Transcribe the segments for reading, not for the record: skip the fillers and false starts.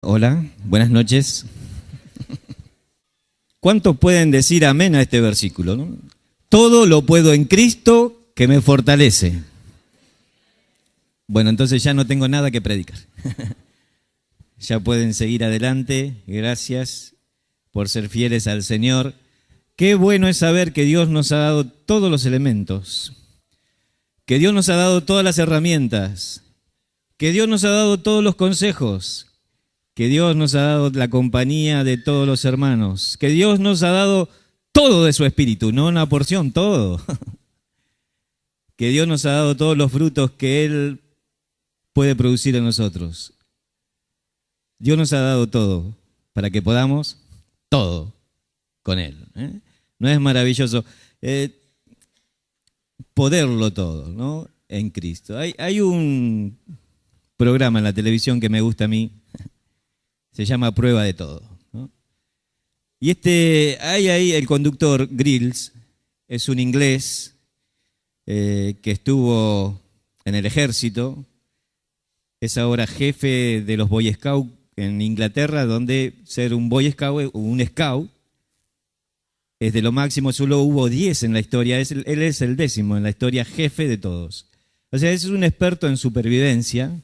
Hola, buenas noches. ¿Cuántos pueden decir amén a este versículo? ¿No? Todo lo puedo en Cristo que me fortalece. Bueno, entonces ya no tengo nada que predicar. Ya pueden seguir adelante. Gracias por ser fieles al Señor. Qué bueno es saber que Dios nos ha dado todos los elementos, que Dios nos ha dado todas las herramientas, que Dios nos ha dado todos los consejos, que Dios nos ha dado la compañía de todos los hermanos, que Dios nos ha dado todo de su espíritu, no una porción, todo. Que Dios nos ha dado todos los frutos que Él puede producir en nosotros. Dios nos ha dado todo para que podamos todo con Él. ¿No es maravilloso poderlo todo, ¿no? En Cristo. Hay un programa en la televisión que me gusta a mí, se llama Prueba de Todo, ¿no? Y hay ahí el conductor, Grills, es un inglés que estuvo en el ejército, es ahora jefe de los Boy Scouts en Inglaterra, donde ser un Boy Scout, un Scout, es de lo máximo, solo hubo 10 en la historia, él es el 10º en la historia, jefe de todos. O sea, es un experto en supervivencia.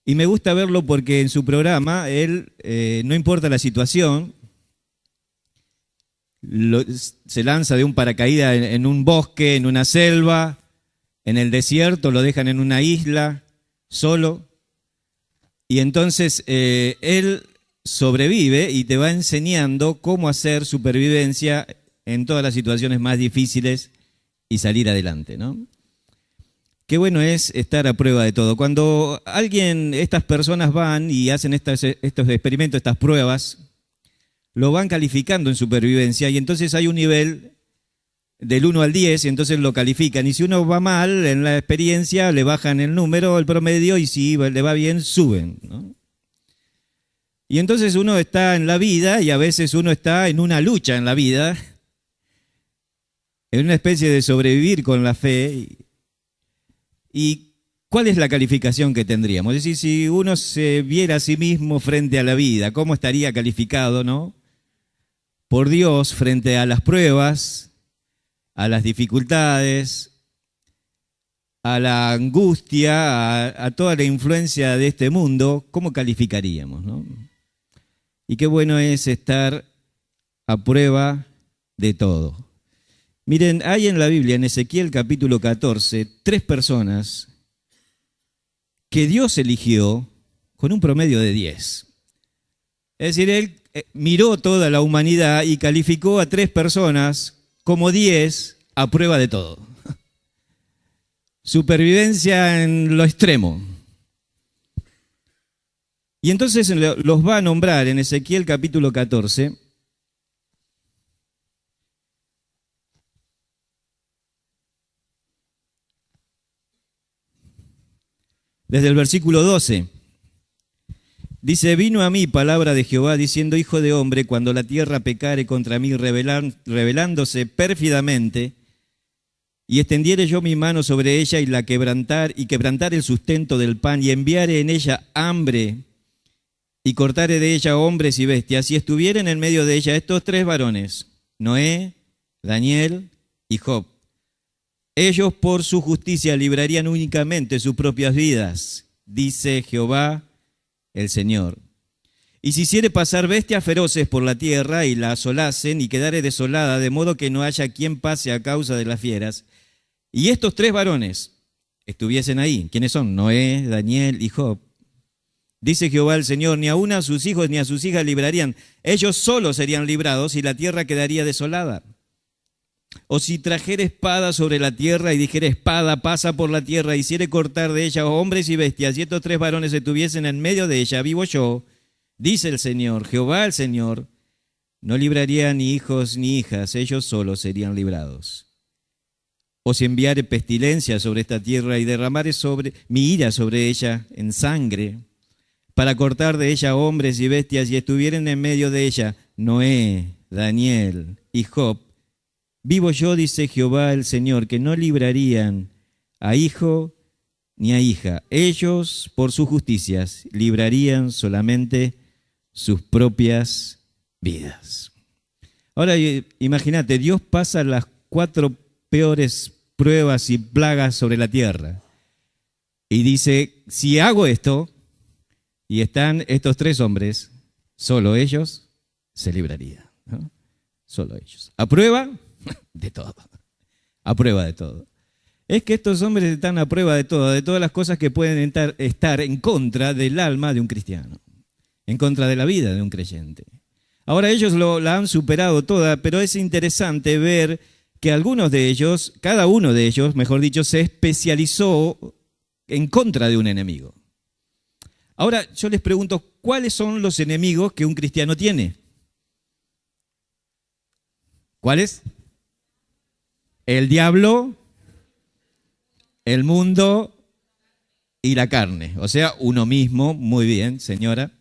Y me gusta verlo porque en su programa, él, no importa la situación, se lanza de un paracaídas en un bosque, en una selva, en el desierto, lo dejan en una isla, solo. Y entonces él sobrevive y te va enseñando cómo hacer supervivencia en todas las situaciones más difíciles y salir adelante, ¿no? Qué bueno es estar a prueba de todo. Cuando estas personas van y hacen estos experimentos, estas pruebas, lo van calificando en supervivencia y entonces hay un nivel del 1 al 10 y entonces lo califican. Y si uno va mal en la experiencia, le bajan el número, el promedio, y si le va bien, suben, ¿no? Y entonces uno está en la vida y a veces uno está en una lucha en la vida, en una especie de sobrevivir con la fe. ¿Y cuál es la calificación que tendríamos? Es decir, si uno se viera a sí mismo frente a la vida, ¿cómo estaría calificado, no? Por Dios frente a las pruebas, a las dificultades, a la angustia, a toda la influencia de este mundo, ¿cómo calificaríamos, no? Y qué bueno es estar a prueba de todo. Miren, hay en la Biblia, en Ezequiel capítulo 14, 3 personas que Dios eligió con un promedio de 10. Es decir, Él miró toda la humanidad y calificó a 3 personas como 10 a prueba de todo. Supervivencia en lo extremo. Y entonces los va a nombrar en Ezequiel capítulo 14. Desde el versículo 12, dice, vino a mí palabra de Jehová diciendo, hijo de hombre, cuando la tierra pecare contra mí rebelándose pérfidamente, y extendiere yo mi mano sobre ella y quebrantar el sustento del pan, y enviare en ella hambre, y cortare de ella hombres y bestias, y estuvieren en medio de ella estos 3 varones, Noé, Daniel y Job. Ellos por su justicia librarían únicamente sus propias vidas, dice Jehová el Señor. Y si hiciere pasar bestias feroces por la tierra y la asolasen y quedare desolada, de modo que no haya quien pase a causa de las fieras, y estos 3 varones estuviesen ahí, ¿quiénes son? Noé, Daniel y Job. Dice Jehová el Señor, ni aun a sus hijos ni a sus hijas librarían, ellos solos serían librados y la tierra quedaría desolada. O si trajere espada sobre la tierra y dijere espada pasa por la tierra, hiciere cortar de ella hombres y bestias, y estos 3 varones estuviesen en medio de ella, vivo yo, dice el Señor, Jehová el Señor, no libraría ni hijos ni hijas, ellos solos serían librados. O si enviare pestilencia sobre esta tierra y derramare mi ira sobre ella en sangre, para cortar de ella hombres y bestias, y estuvieren en medio de ella Noé, Daniel y Job, vivo yo, dice Jehová el Señor, que no librarían a hijo ni a hija. Ellos, por sus justicias, librarían solamente sus propias vidas. Ahora, imagínate, Dios pasa las 4 peores pruebas y plagas sobre la tierra. Y dice, si hago esto, y están estos 3 hombres, solo ellos se librarían, ¿no? Solo ellos. A prueba de todo. A prueba de todo. Es que estos hombres están a prueba de todo, de todas las cosas que pueden estar en contra del alma de un cristiano, en contra de la vida de un creyente. Ahora ellos la han superado toda, pero es interesante ver que algunos de ellos, cada uno de ellos, mejor dicho, se especializó en contra de un enemigo. Ahora yo les pregunto, ¿cuáles son los enemigos que un cristiano tiene? ¿Cuáles? El diablo, el mundo y la carne. O sea, uno mismo. Muy bien, señora.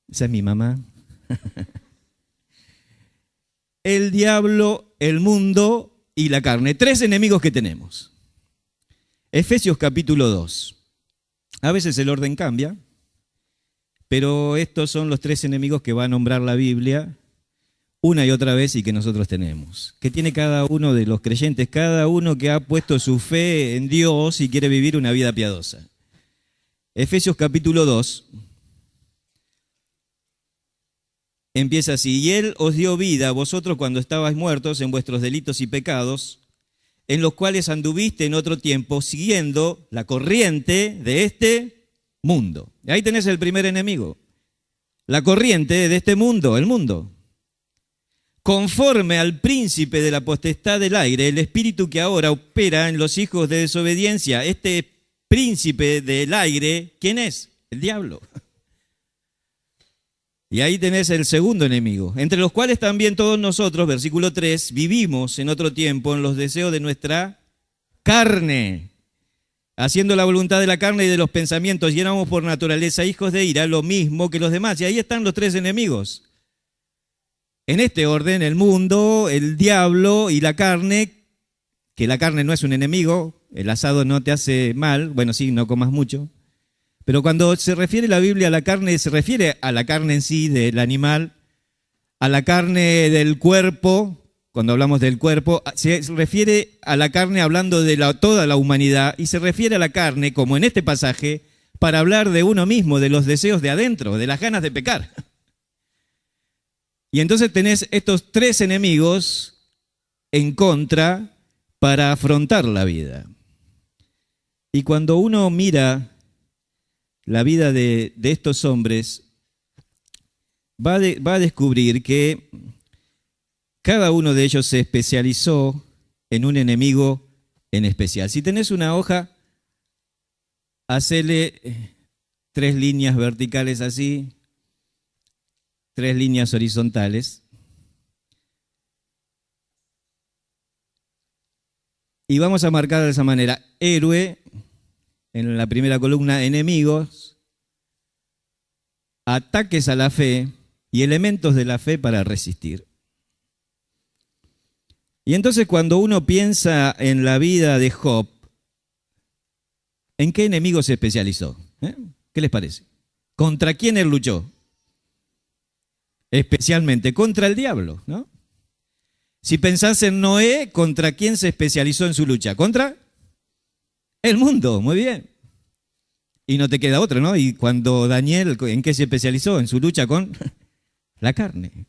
Esa es mi mamá. El diablo, el mundo y la carne. 3 enemigos que tenemos. Efesios capítulo 2. A veces el orden cambia, pero estos son los 3 enemigos que va a nombrar la Biblia una y otra vez y que nosotros tenemos. Que tiene cada uno de los creyentes, cada uno que ha puesto su fe en Dios y quiere vivir una vida piadosa. Efesios capítulo 2 empieza así: y Él os dio vida a vosotros cuando estabais muertos en vuestros delitos y pecados, en los cuales anduviste en otro tiempo, siguiendo la corriente de este mundo. Y ahí tenés el primer enemigo. La corriente de este mundo, el mundo. Conforme al príncipe de la potestad del aire, el espíritu que ahora opera en los hijos de desobediencia. Este príncipe del aire, ¿quién es? El diablo. Y ahí tenés el segundo enemigo, entre los cuales también todos nosotros, versículo 3, vivimos en otro tiempo en los deseos de nuestra carne, haciendo la voluntad de la carne y de los pensamientos, y éramos por naturaleza hijos de ira, lo mismo que los demás. Y ahí están los 3 enemigos. En este orden, el mundo, el diablo y la carne, que la carne no es un enemigo, el asado no te hace mal, bueno, sí, no comas mucho. Pero cuando se refiere la Biblia a la carne, se refiere a la carne en sí del animal, a la carne del cuerpo, cuando hablamos del cuerpo, se refiere a la carne hablando de toda la humanidad, y se refiere a la carne, como en este pasaje, para hablar de uno mismo, de los deseos de adentro, de las ganas de pecar. Y entonces tenés estos 3 enemigos en contra para afrontar la vida. Y cuando uno mira la vida de estos hombres, va a descubrir que cada uno de ellos se especializó en un enemigo en especial. Si tenés una hoja, hacele 3 líneas verticales así, 3 líneas horizontales. Y vamos a marcar de esa manera: héroe, en la primera columna, enemigos, ataques a la fe y elementos de la fe para resistir. Y entonces cuando uno piensa en la vida de Job, ¿en qué enemigo se especializó? ¿Qué les parece? ¿Contra quién él luchó? Especialmente contra el diablo, ¿no? Si pensás en Noé, ¿contra quién se especializó en su lucha? Contra el mundo, muy bien. Y no te queda otro, ¿no? Y cuando Daniel, ¿en qué se especializó? En su lucha con la carne,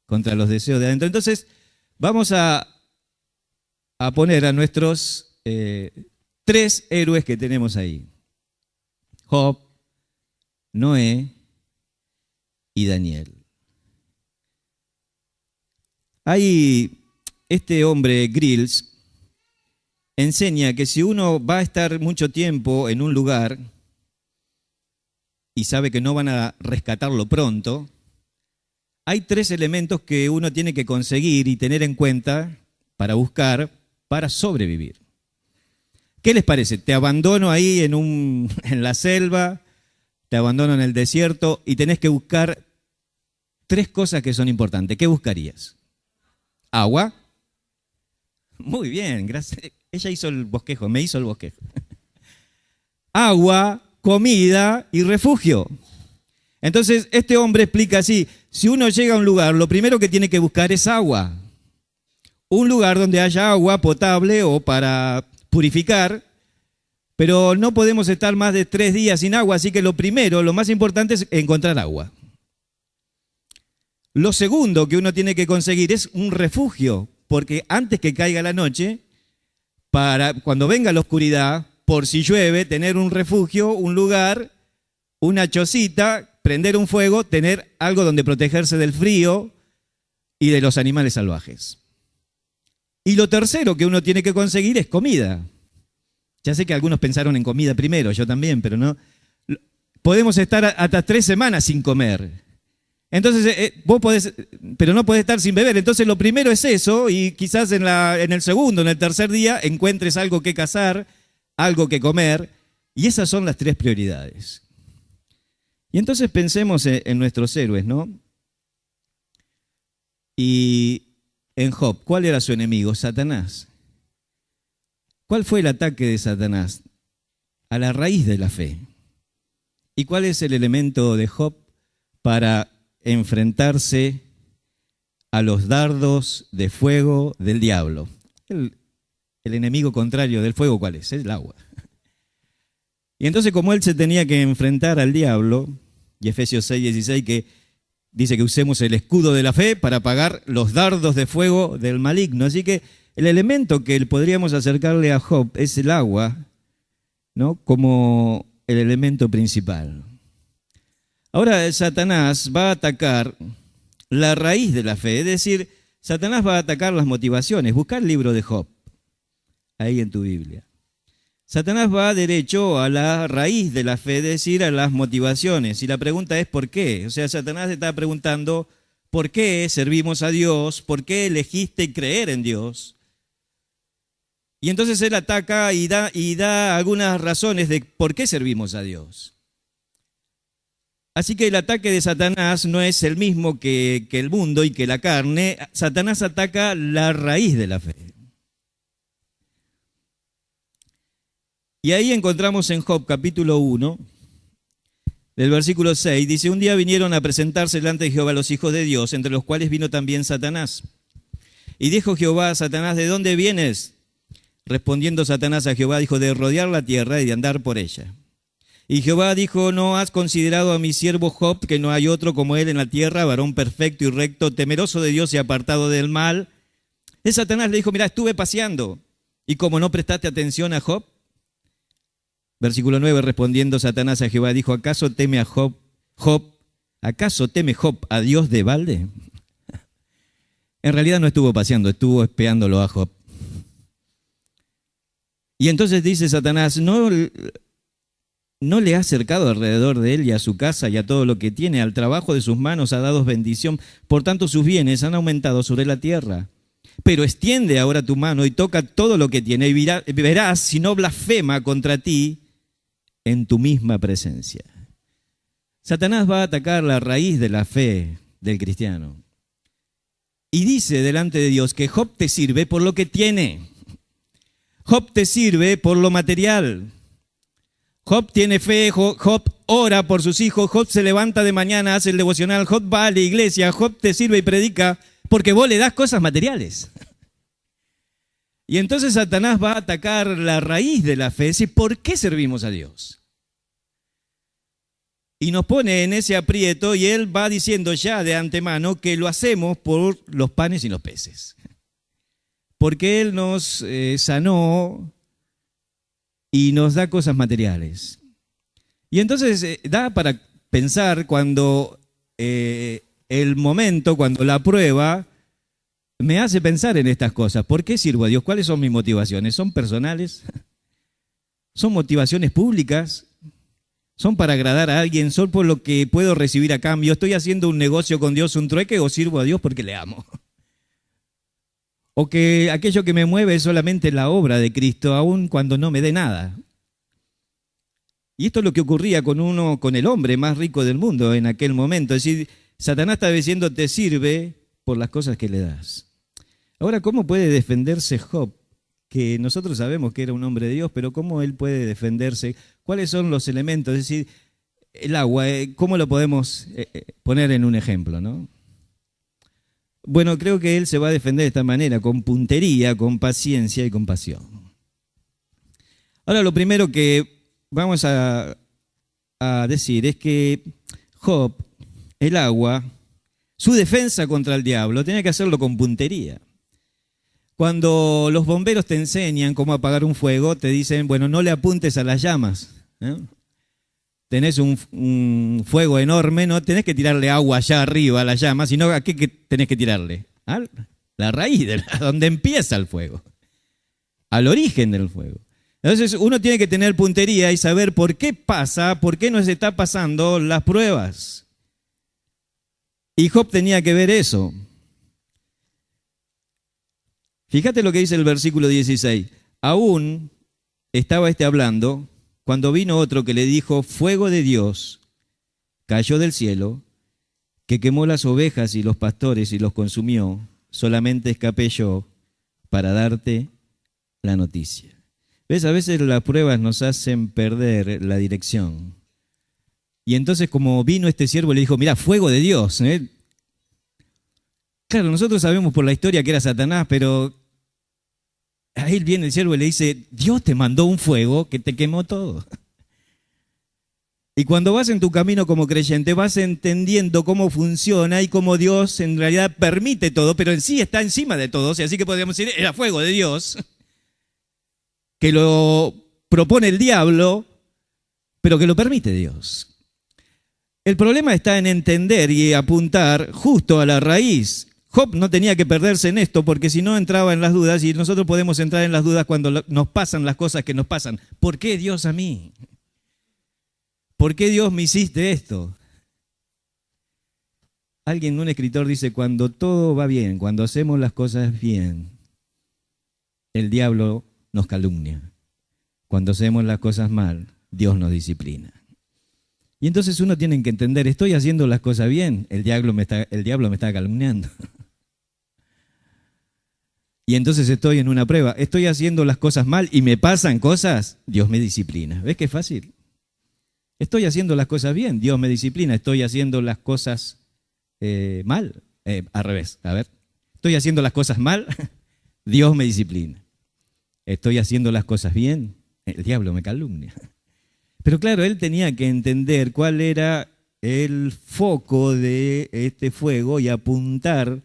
contra los deseos de adentro. Entonces, vamos a poner a nuestros 3 héroes que tenemos ahí: Job, Noé y Daniel. Este hombre, Grills, enseña que si uno va a estar mucho tiempo en un lugar y sabe que no van a rescatarlo pronto, hay 3 elementos que uno tiene que conseguir y tener en cuenta para buscar, para sobrevivir. ¿Qué les parece? Te abandono ahí en la selva, te abandono en el desierto y tenés que buscar 3 cosas que son importantes. ¿Qué buscarías? Agua. Muy bien, gracias. Ella hizo el bosquejo, me hizo el bosquejo. agua, comida y refugio. Entonces, este hombre explica así, si uno llega a un lugar, lo primero que tiene que buscar es agua. Un lugar donde haya agua potable o para purificar, pero no podemos estar más de 3 días sin agua, así que lo primero, lo más importante es encontrar agua. Lo segundo que uno tiene que conseguir es un refugio, porque antes que caiga la noche, para cuando venga la oscuridad, por si llueve, tener un refugio, un lugar, una chocita, prender un fuego, tener algo donde protegerse del frío y de los animales salvajes. Y lo tercero que uno tiene que conseguir es comida. Ya sé que algunos pensaron en comida primero, yo también, pero no. Podemos estar hasta 3 semanas sin comer. Entonces, vos podés, pero no podés estar sin beber. Entonces, lo primero es eso, y quizás en el segundo, en el tercer día, encuentres algo que cazar, algo que comer, y esas son las 3 prioridades. Y entonces pensemos en nuestros héroes, ¿no? Y en Job, ¿cuál era su enemigo? Satanás. ¿Cuál fue el ataque de Satanás? A la raíz de la fe. ¿Y cuál es el elemento de Job para enfrentarse a los dardos de fuego del diablo? El enemigo contrario del fuego, ¿cuál es? Es el agua. Y entonces, como él se tenía que enfrentar al diablo, y Efesios 6:16 que dice que usemos el escudo de la fe para apagar los dardos de fuego del maligno. Así que el elemento que podríamos acercarle a Job es el agua, ¿no? Como el elemento principal. Ahora Satanás va a atacar la raíz de la fe, es decir, Satanás va a atacar las motivaciones. Busca el libro de Job, ahí en tu Biblia. Satanás va derecho a la raíz de la fe, es decir, a las motivaciones. Y la pregunta es ¿por qué? O sea, Satanás está preguntando ¿por qué servimos a Dios? ¿Por qué elegiste creer en Dios? Y entonces él ataca y da algunas razones de por qué servimos a Dios. Así que el ataque de Satanás no es el mismo que el mundo y que la carne. Satanás ataca la raíz de la fe. Y ahí encontramos en Job capítulo 1, del versículo 6, dice, un día vinieron a presentarse delante de Jehová los hijos de Dios, entre los cuales vino también Satanás. Y dijo Jehová a Satanás, ¿de dónde vienes? Respondiendo Satanás a Jehová, dijo, de rodear la tierra y de andar por ella. Y Jehová dijo, ¿no has considerado a mi siervo Job, que no hay otro como él en la tierra, varón perfecto y recto, temeroso de Dios y apartado del mal? Y Satanás le dijo, mira, estuve paseando, y como no prestaste atención a Job. Versículo 9, respondiendo Satanás a Jehová, dijo, ¿acaso teme a Job, acaso teme Job a Dios de balde? En realidad no estuvo paseando, estuvo espiándolo a Job. Y entonces dice Satanás, ¿no le ha cercado alrededor de él y a su casa y a todo lo que tiene? Al trabajo de sus manos ha dado bendición, por tanto sus bienes han aumentado sobre la tierra. Pero extiende ahora tu mano y toca todo lo que tiene y verás si no blasfema contra ti en tu misma presencia. Satanás va a atacar la raíz de la fe del cristiano. Y dice delante de Dios que Job te sirve por lo que tiene. Job te sirve por lo material. Job tiene fe, Job ora por sus hijos, Job se levanta de mañana, hace el devocional, Job va a la iglesia, Job te sirve y predica porque vos le das cosas materiales. Y entonces Satanás va a atacar la raíz de la fe, es decir, ¿por qué servimos a Dios? Y nos pone en ese aprieto y él va diciendo ya de antemano que lo hacemos por los panes y los peces. Porque él nos sanó y nos da cosas materiales. Y entonces da para pensar cuando el momento, cuando la prueba, me hace pensar en estas cosas. ¿Por qué sirvo a Dios? ¿Cuáles son mis motivaciones? ¿Son personales? ¿Son motivaciones públicas? ¿Son para agradar a alguien? ¿Son por lo que puedo recibir a cambio? ¿Estoy haciendo un negocio con Dios, un trueque, o sirvo a Dios porque le amo? ¿O que aquello que me mueve es solamente la obra de Cristo, aun cuando no me dé nada? Y esto es lo que ocurría con el hombre más rico del mundo en aquel momento. Es decir, Satanás está diciendo, te sirve por las cosas que le das. Ahora, ¿cómo puede defenderse Job que nosotros sabemos que era un hombre de Dios, pero ¿cómo él puede defenderse? ¿Cuáles son los elementos? Es decir, el agua, ¿cómo lo podemos poner en un ejemplo, no? Bueno, creo que él se va a defender de esta manera, con puntería, con paciencia y con pasión. Ahora, lo primero que vamos a decir es que Job, el agua, su defensa contra el diablo, tenía que hacerlo con puntería. Cuando los bomberos te enseñan cómo apagar un fuego, te dicen, bueno, no le apuntes a las llamas, ¿no? Tenés un fuego enorme, no tenés que tirarle agua allá arriba a la llama, sino ¿a qué tenés que tirarle? A la raíz, a donde empieza el fuego, al origen del fuego. Entonces uno tiene que tener puntería y saber por qué pasa, por qué nos está pasando las pruebas. Y Job tenía que ver eso. Fíjate lo que dice el versículo 16. Aún estaba hablando cuando vino otro que le dijo, fuego de Dios cayó del cielo, que quemó las ovejas y los pastores y los consumió. Solamente escapé yo para darte la noticia. ¿Ves? A veces las pruebas nos hacen perder la dirección. Y entonces como vino este siervo le dijo, mirá, fuego de Dios. Claro, nosotros sabemos por la historia que era Satanás, pero ahí viene el siervo y le dice, Dios te mandó un fuego que te quemó todo. Y cuando vas en tu camino como creyente, vas entendiendo cómo funciona y cómo Dios en realidad permite todo, pero en sí está encima de todo. Así que podríamos decir, era fuego de Dios, que lo propone el diablo, pero que lo permite Dios. El problema está en entender y apuntar justo a la raíz. Job no tenía que perderse en esto porque si no entraba en las dudas y nosotros podemos entrar en las dudas cuando nos pasan las cosas que nos pasan. ¿Por qué Dios a mí? ¿Por qué Dios me hiciste esto? Un escritor dice, cuando todo va bien, cuando hacemos las cosas bien, el diablo nos calumnia. Cuando hacemos las cosas mal, Dios nos disciplina. Y entonces uno tiene que entender, estoy haciendo las cosas bien, el diablo me está calumniando. Y entonces estoy en una prueba, estoy haciendo las cosas mal y me pasan cosas, Dios me disciplina. ¿Ves qué fácil? Estoy haciendo las cosas bien, Dios me disciplina. Estoy haciendo las cosas mal, al revés. A ver, estoy haciendo las cosas mal, Dios me disciplina. Estoy haciendo las cosas bien, el diablo me calumnia. Pero claro, él tenía que entender cuál era el foco de este fuego y apuntar,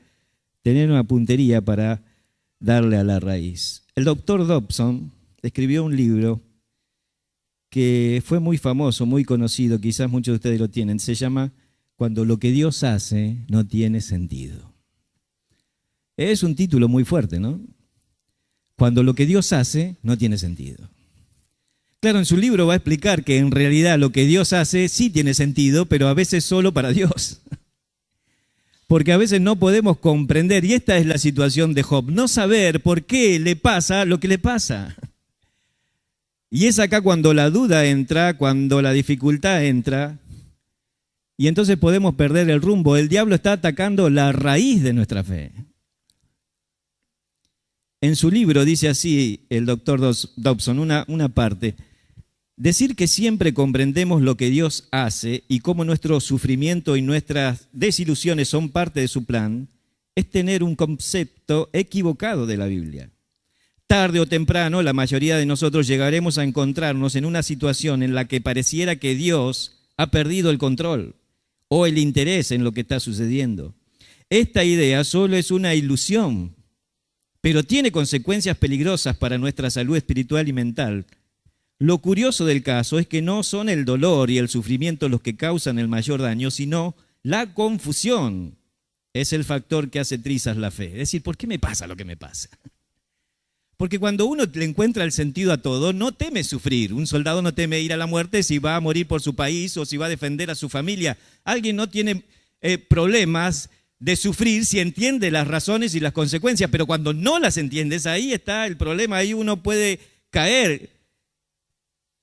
tener una puntería para darle a la raíz. El doctor Dobson escribió un libro que fue muy famoso, muy conocido, quizás muchos de ustedes lo tienen, se llama Cuando lo que Dios hace no tiene sentido. Es un título muy fuerte, ¿no? Cuando lo que Dios hace no tiene sentido. Claro, en su libro va a explicar que en realidad lo que Dios hace sí tiene sentido, pero a veces solo para Dios. Porque a veces no podemos comprender, y esta es la situación de Job, no saber por qué le pasa lo que le pasa. Y es acá cuando la duda entra, cuando la dificultad entra, y entonces podemos perder el rumbo. El diablo está atacando la raíz de nuestra fe. En su libro dice así el doctor Dobson, una parte, decir que siempre comprendemos lo que Dios hace y cómo nuestro sufrimiento y nuestras desilusiones son parte de su plan, es tener un concepto equivocado de la Biblia. Tarde o temprano, la mayoría de nosotros llegaremos a encontrarnos en una situación en la que pareciera que Dios ha perdido el control o el interés en lo que está sucediendo. Esta idea solo es una ilusión, pero tiene consecuencias peligrosas para nuestra salud espiritual y mental. Lo curioso del caso es que no son el dolor y el sufrimiento los que causan el mayor daño, sino la confusión. Es el factor que hace trizas la fe. Es decir, ¿por qué me pasa lo que me pasa? Porque cuando uno le encuentra el sentido a todo, no teme sufrir. Un soldado no teme ir a la muerte si va a morir por su país o si va a defender a su familia. Alguien no tiene problemas de sufrir si entiende las razones y las consecuencias, pero cuando no las entiendes, ahí está el problema. Ahí uno puede caer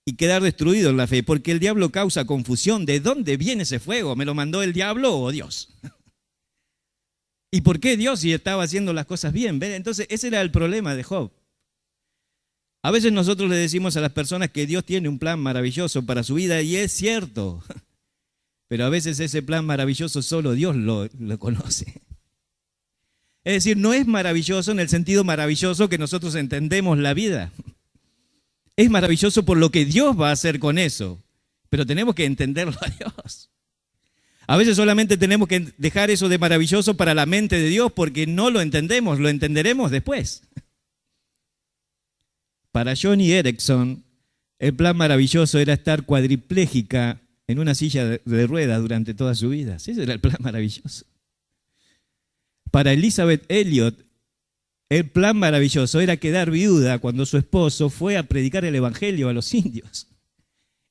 y quedar destruido en la fe, porque el diablo causa confusión. ¿De dónde viene ese fuego? ¿Me lo mandó el diablo o Dios? ¿Y por qué Dios si estaba haciendo las cosas bien? ¿Ven? Entonces ese era el problema de Job. A veces nosotros le decimos a las personas que Dios tiene un plan maravilloso para su vida y es cierto, pero a veces ese plan maravilloso solo Dios lo conoce. Es decir, no es maravilloso en el sentido maravilloso que nosotros entendemos la vida. Es maravilloso por lo que Dios va a hacer con eso, pero tenemos que entenderlo a Dios. A veces solamente tenemos que dejar eso de maravilloso para la mente de Dios porque no lo entendemos, lo entenderemos después. Para Johnny Erickson, el plan maravilloso era estar cuadripléjica en una silla de ruedas durante toda su vida. Ese era el plan maravilloso. Para Elizabeth Elliot, el plan maravilloso era quedar viuda cuando su esposo fue a predicar el evangelio a los indios.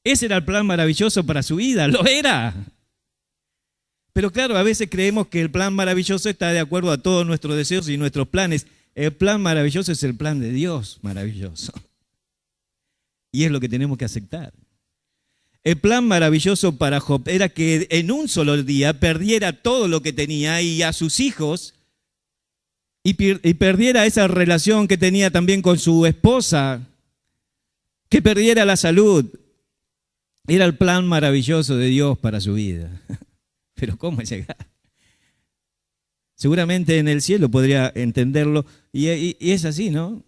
Ese era el plan maravilloso para su vida, lo era. Pero claro, a veces creemos que el plan maravilloso está de acuerdo a todos nuestros deseos y nuestros planes. El plan maravilloso es el plan de Dios maravilloso. Y es lo que tenemos que aceptar. El plan maravilloso para Job era que en un solo día perdiera todo lo que tenía y a sus hijos y perdiera esa relación que tenía también con su esposa, que perdiera la salud. Era el plan maravilloso de Dios para su vida. Pero ¿cómo llegar? Seguramente en el cielo podría entenderlo y es así, ¿no?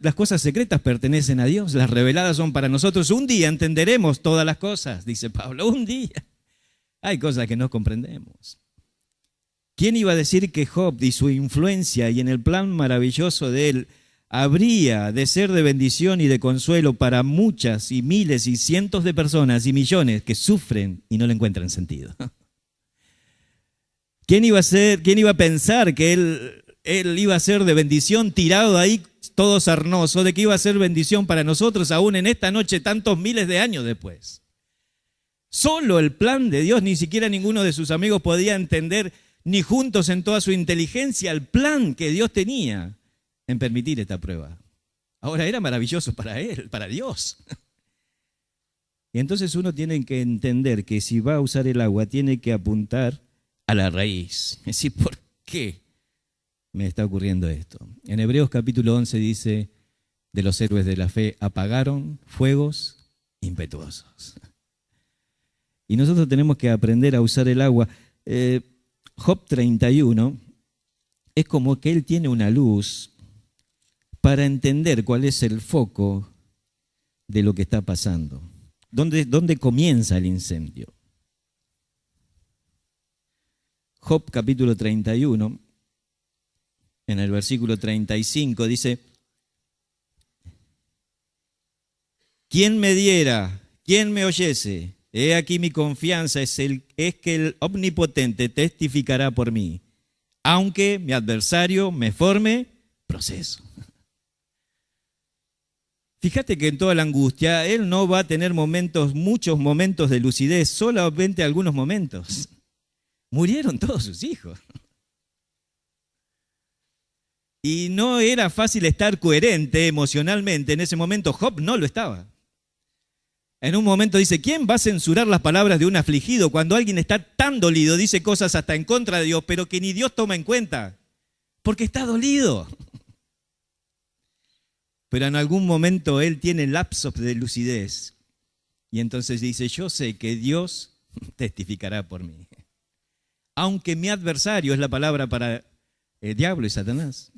Las cosas secretas pertenecen a Dios, las reveladas son para nosotros. Un día entenderemos todas las cosas, dice Pablo, un día. Hay cosas que no comprendemos. ¿Quién iba a decir que Job y su influencia y en el plan maravilloso de él habría de ser de bendición y de consuelo para muchas y miles y cientos de personas y millones que sufren y no le encuentran sentido? ¿Quién iba a pensar que él iba a ser de bendición tirado ahí todo sarnoso, de que iba a ser bendición para nosotros aún en esta noche tantos miles de años después? Solo el plan de Dios, ni siquiera ninguno de sus amigos podía entender, ni juntos en toda su inteligencia, el plan que Dios tenía en permitir esta prueba. Ahora era maravilloso para él, para Dios. Y entonces uno tiene que entender que si va a usar el agua, tiene que apuntar a la raíz. Es decir, ¿por qué me está ocurriendo esto? En Hebreos capítulo 11 dice, de los héroes de la fe apagaron fuegos impetuosos. Y nosotros tenemos que aprender a usar el agua. Job 31 es como que él tiene una luz para entender cuál es el foco de lo que está pasando. ¿Dónde comienza el incendio? Job capítulo 31, en el versículo 35 dice, ¿quién me diera? ¿Quién me oyese? He aquí mi confianza es que el Omnipotente testificará por mí, aunque mi adversario me forme proceso. Fíjate que en toda la angustia, él no va a tener muchos momentos de lucidez, solamente algunos momentos. Murieron todos sus hijos. Y no era fácil estar coherente emocionalmente. En ese momento Job no lo estaba. En un momento dice, ¿quién va a censurar las palabras de un afligido cuando alguien está tan dolido, dice cosas hasta en contra de Dios, pero que ni Dios toma en cuenta? Porque está dolido. Pero en algún momento él tiene lapsos de lucidez. Y entonces dice, yo sé que Dios testificará por mí. Aunque mi adversario, es la palabra para el diablo y Satanás.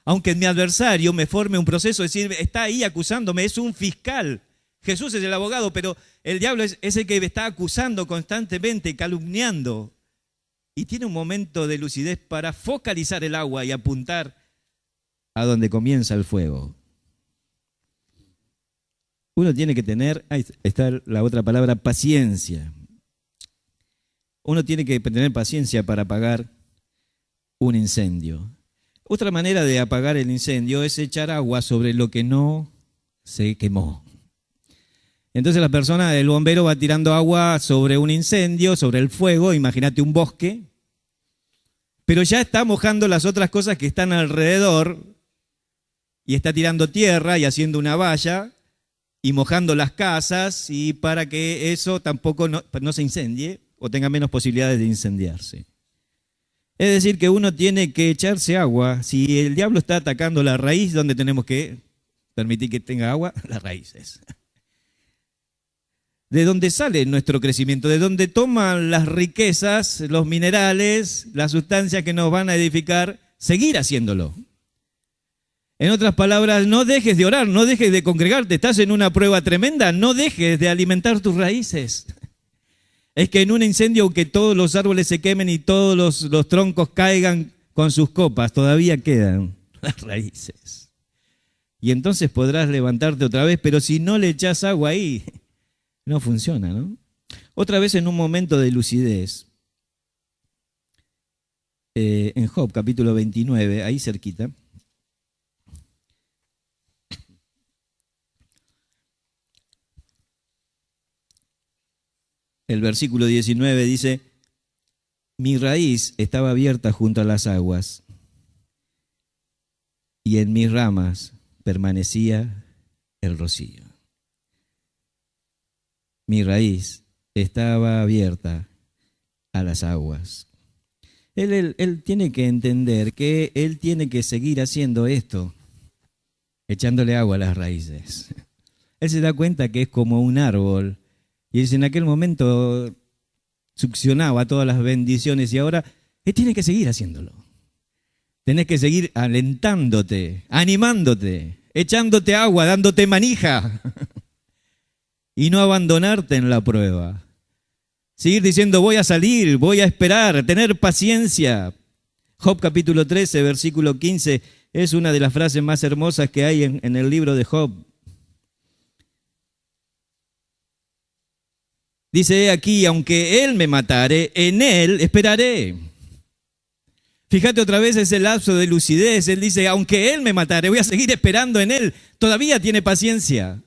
Aunque mi adversario me forme un proceso, es decir, está ahí acusándome, es un fiscal. Jesús es el abogado, pero el diablo es el que me está acusando constantemente, calumniando. Y tiene un momento de lucidez para focalizar el agua y apuntar a donde comienza el fuego. Uno tiene que tener, ahí está la otra palabra, paciencia. Uno tiene que tener paciencia para apagar un incendio. Otra manera de apagar el incendio es echar agua sobre lo que no se quemó. Entonces la persona, el bombero va tirando agua sobre un incendio, sobre el fuego, imagínate un bosque, pero ya está mojando las otras cosas que están alrededor y está tirando tierra y haciendo una valla y mojando las casas y para que eso tampoco no se incendie o tenga menos posibilidades de incendiarse. Es decir, que uno tiene que echarse agua. Si el diablo está atacando la raíz, ¿dónde tenemos que permitir que tenga agua, las raíces. De dónde sale nuestro crecimiento, de dónde toman las riquezas, los minerales, las sustancias que nos van a edificar, seguir haciéndolo. En otras palabras, no dejes de orar, no dejes de congregarte, estás en una prueba tremenda, no dejes de alimentar tus raíces. Es que en un incendio, aunque todos los árboles se quemen y todos los troncos caigan con sus copas, todavía quedan las raíces. Y entonces podrás levantarte otra vez, pero si no le echas agua ahí, no funciona, ¿no? Otra vez en un momento de lucidez, en Job, capítulo 29, ahí cerquita, el versículo 19 dice, mi raíz estaba abierta junto a las aguas y en mis ramas permanecía el rocío. Mi raíz estaba abierta a las aguas. Él tiene que entender que él tiene que seguir haciendo esto, echándole agua a las raíces. Él se da cuenta que es como un árbol. Y dice, en aquel momento succionaba todas las bendiciones y ahora él tiene que seguir haciéndolo. Tienes que seguir alentándote, animándote, echándote agua, dándote manija y no abandonarte en la prueba. Seguir diciendo, voy a salir, voy a esperar, tener paciencia. Job capítulo 13, versículo 15, es una de las frases más hermosas que hay en el libro de Job. Dice aquí, aunque él me matare, en él esperaré. Fíjate otra vez ese lapso de lucidez. Él dice, aunque él me matare, voy a seguir esperando en él. Todavía tiene paciencia.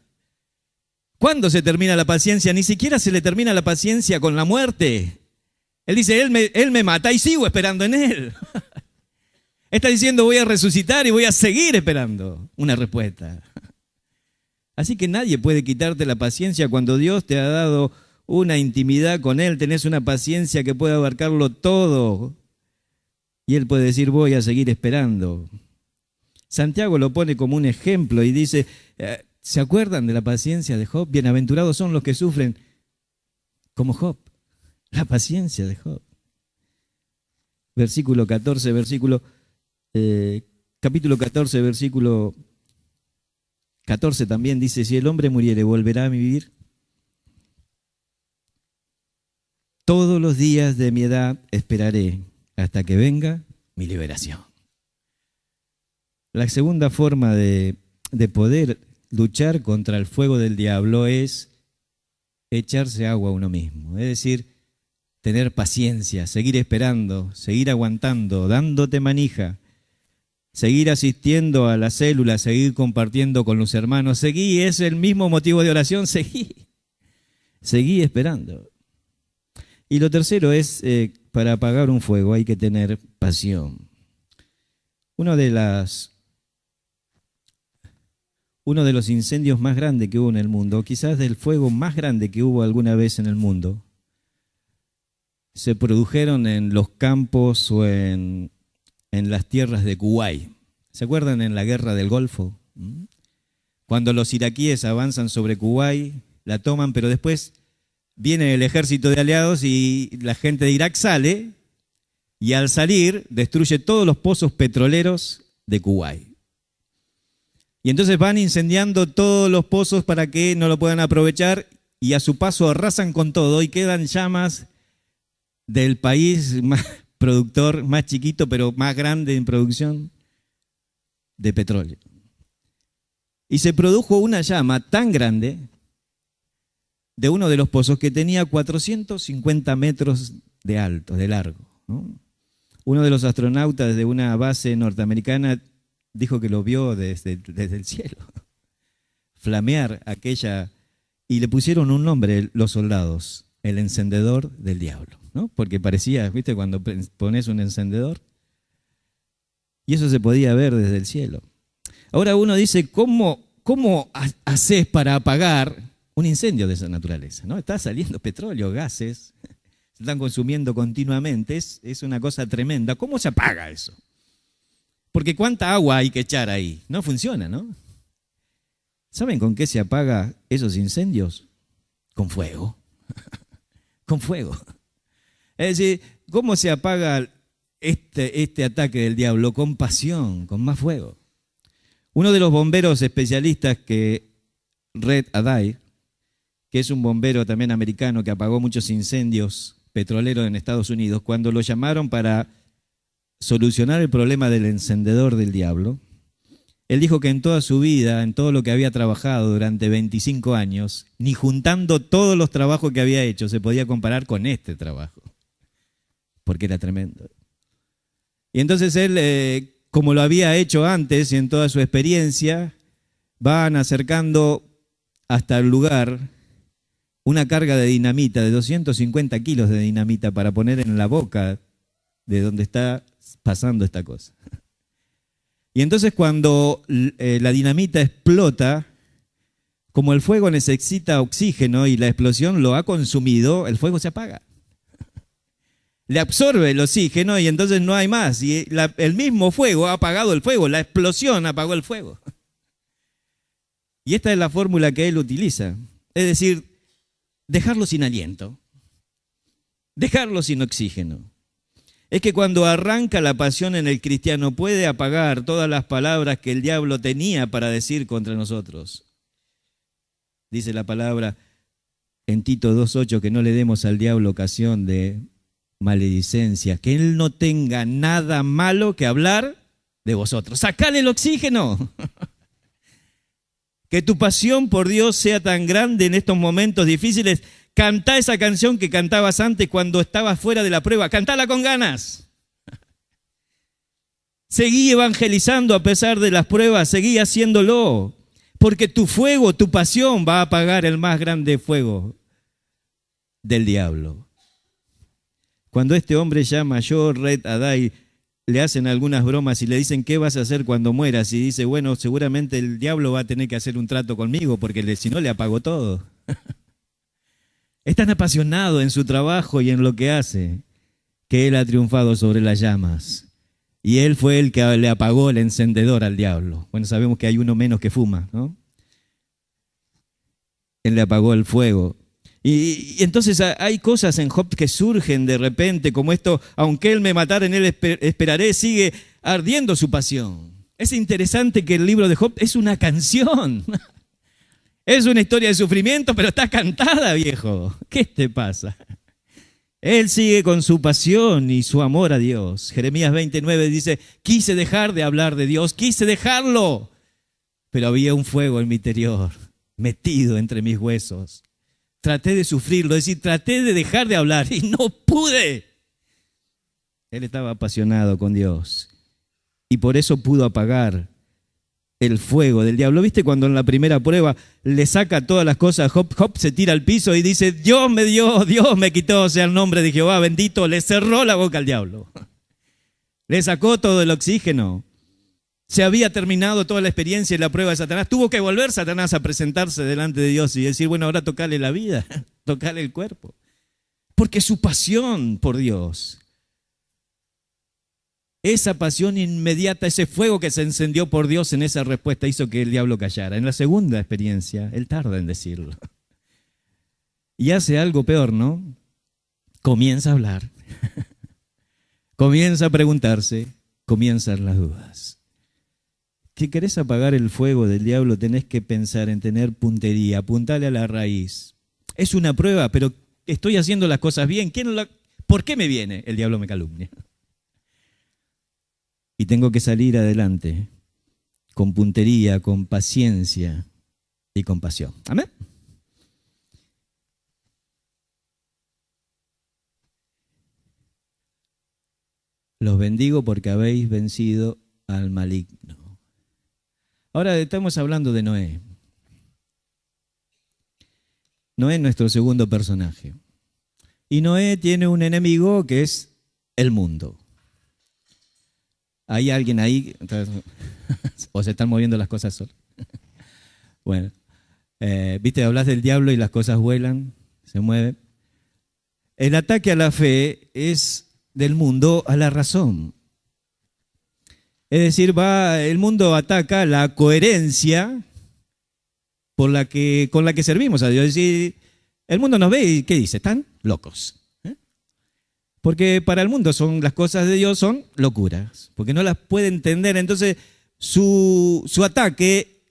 ¿Cuándo se termina la paciencia? Ni siquiera se le termina la paciencia con la muerte. Él dice, él me mata y sigo esperando en él. Está diciendo, voy a resucitar y voy a seguir esperando una respuesta. Así que nadie puede quitarte la paciencia cuando Dios te ha dado una intimidad con Él, tenés una paciencia que puede abarcarlo todo. Y Él puede decir, voy a seguir esperando. Santiago lo pone como un ejemplo y dice, ¿se acuerdan de la paciencia de Job? Bienaventurados son los que sufren como Job. La paciencia de Job. Versículo 14, capítulo 14, versículo 14 también dice, si el hombre muriere, ¿volverá a vivir? Todos los días de mi edad esperaré hasta que venga mi liberación. La segunda forma de poder luchar contra el fuego del diablo es echarse agua a uno mismo. Es decir, tener paciencia, seguir esperando, seguir aguantando, dándote manija, seguir asistiendo a la célula, seguir compartiendo con los hermanos. Seguí, es el mismo motivo de oración, seguí esperando. Y lo tercero es, para apagar un fuego hay que tener pasión. Uno de los incendios más grandes que hubo en el mundo, quizás del fuego más grande que hubo alguna vez en el mundo, se produjeron en los campos o en las tierras de Kuwait. ¿Se acuerdan en la guerra del Golfo? Cuando los iraquíes avanzan sobre Kuwait, la toman, pero después viene el ejército de aliados y la gente de Irak sale y al salir destruye todos los pozos petroleros de Kuwait. Y entonces van incendiando todos los pozos para que no lo puedan aprovechar y a su paso arrasan con todo y quedan llamas del país más productor, más chiquito pero más grande en producción de petróleo. Y se produjo una llama tan grande de uno de los pozos que tenía 450 metros de alto, de largo, ¿no? Uno de los astronautas de una base norteamericana dijo que lo vio desde el cielo, flamear aquella, y le pusieron un nombre los soldados, el encendedor del diablo, ¿no? Porque parecía, ¿viste? Cuando pones un encendedor, y eso se podía ver desde el cielo. Ahora uno dice, ¿cómo haces para apagar un incendio de esa naturaleza? ¿No? Está saliendo petróleo, gases, se están consumiendo continuamente, es una cosa tremenda. ¿Cómo se apaga eso? Porque ¿cuánta agua hay que echar ahí? No funciona, ¿no? ¿Saben con qué se apaga esos incendios? Con fuego. Con fuego. Es decir, ¿cómo se apaga este ataque del diablo? Con pasión, con más fuego. Uno de los bomberos especialistas Red Adair, que es un bombero también americano que apagó muchos incendios petroleros en Estados Unidos, cuando lo llamaron para solucionar el problema del encendedor del diablo, él dijo que en toda su vida, en todo lo que había trabajado durante 25 años, ni juntando todos los trabajos que había hecho, se podía comparar con este trabajo, porque era tremendo. Y entonces él, como lo había hecho antes y en toda su experiencia, van acercando hasta el lugar una carga de dinamita, de 250 kilos de dinamita para poner en la boca de donde está pasando esta cosa. Y entonces cuando la dinamita explota, como el fuego necesita oxígeno y la explosión lo ha consumido, el fuego se apaga. Le absorbe el oxígeno y entonces no hay más. Y el mismo fuego ha apagado el fuego, la explosión apagó el fuego. Y esta es la fórmula que él utiliza. Es decir, dejarlo sin aliento, dejarlo sin oxígeno. Es que cuando arranca la pasión en el cristiano puede apagar todas las palabras que el diablo tenía para decir contra nosotros. Dice la palabra en Tito 2:8 que no le demos al diablo ocasión de maledicencia, que él no tenga nada malo que hablar de vosotros. Sacale el oxígeno. Que tu pasión por Dios sea tan grande en estos momentos difíciles. Cantá esa canción que cantabas antes cuando estabas fuera de la prueba. Cantala con ganas. Seguí evangelizando a pesar de las pruebas. Seguí haciéndolo. Porque tu fuego, tu pasión va a apagar el más grande fuego del diablo. Cuando este hombre llama yo, Red Adair, le hacen algunas bromas y le dicen, ¿qué vas a hacer cuando mueras? Y dice, bueno, seguramente el diablo va a tener que hacer un trato conmigo porque si no le apago todo. Es tan apasionado en su trabajo y en lo que hace que él ha triunfado sobre las llamas. Y él fue el que le apagó el encendedor al diablo. Bueno, sabemos que hay uno menos que fuma, ¿no? Él le apagó el fuego. Y entonces hay cosas en Job que surgen de repente, como esto, aunque él me matara, en él esperaré, sigue ardiendo su pasión. Es interesante que el libro de Job es una canción. Es una historia de sufrimiento, pero está cantada, viejo. ¿Qué te pasa? Él sigue con su pasión y su amor a Dios. Jeremías 29 dice, quise dejar de hablar de Dios, quise dejarlo, pero había un fuego en mi interior, metido entre mis huesos. Traté de sufrirlo, es decir, traté de dejar de hablar y no pude. Él estaba apasionado con Dios y por eso pudo apagar el fuego del diablo. ¿Viste cuando en la primera prueba le saca todas las cosas? Job se tira al piso y dice, Dios me dio, Dios me quitó, sea el nombre de Jehová bendito. Le cerró la boca al diablo. Le sacó todo el oxígeno. Se había terminado toda la experiencia y la prueba de Satanás. Tuvo que volver Satanás a presentarse delante de Dios y decir, bueno, ahora tocale la vida, tocale el cuerpo. Porque su pasión por Dios, esa pasión inmediata, ese fuego que se encendió por Dios en esa respuesta hizo que el diablo callara. En la segunda experiencia, él tarda en decirlo. Y hace algo peor, ¿no? Comienza a hablar, comienza a preguntarse, comienzan las dudas. Si querés apagar el fuego del diablo, tenés que pensar en tener puntería, apuntale a la raíz. Es una prueba, pero estoy haciendo las cosas bien. ¿Por qué me viene? El diablo me calumnia. Y tengo que salir adelante con puntería, con paciencia y con pasión. Amén. Los bendigo porque habéis vencido al maligno. Ahora estamos hablando de Noé. Noé es nuestro segundo personaje. Y Noé tiene un enemigo que es el mundo. ¿Hay alguien ahí? ¿O se están moviendo las cosas solas? Bueno, ¿viste? Hablas del diablo y las cosas vuelan, se mueven. El ataque a la fe es del mundo a la razón. Es decir, el mundo ataca la coherencia con la que servimos a Dios. Es decir, el mundo nos ve y ¿qué dice? Están locos. Porque para el mundo las cosas de Dios son locuras, porque no las puede entender. Entonces, su ataque,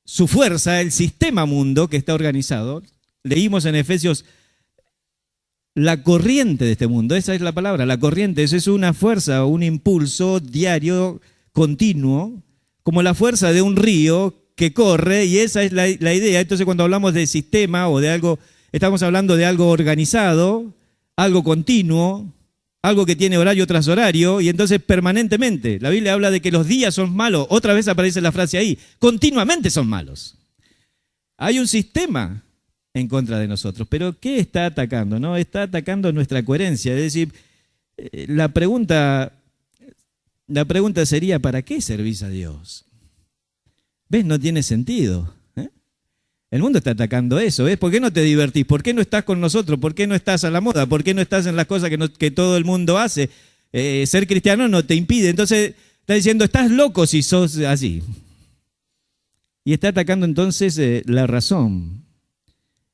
su fuerza, el sistema mundo que está organizado, leímos en Efesios, la corriente de este mundo, esa es la palabra, la corriente, eso es una fuerza, un impulso diario, continuo, como la fuerza de un río que corre, y esa es la idea. Entonces, cuando hablamos de sistema o de algo, estamos hablando de algo organizado, algo continuo, algo que tiene horario tras horario, y entonces permanentemente. La Biblia habla de que los días son malos, otra vez aparece la frase ahí, continuamente son malos. Hay un sistema en contra de nosotros, pero ¿qué está atacando? ¿No? Está atacando nuestra coherencia, es decir, la pregunta sería, ¿para qué servís a Dios? ¿Ves? No tiene sentido. El mundo está atacando eso, ¿ves? ¿Por qué no te divertís? ¿Por qué no estás con nosotros? ¿Por qué no estás a la moda? ¿Por qué no estás en las cosas que todo el mundo hace? Ser cristiano no te impide. Entonces está diciendo, estás loco si sos así. Y está atacando entonces la razón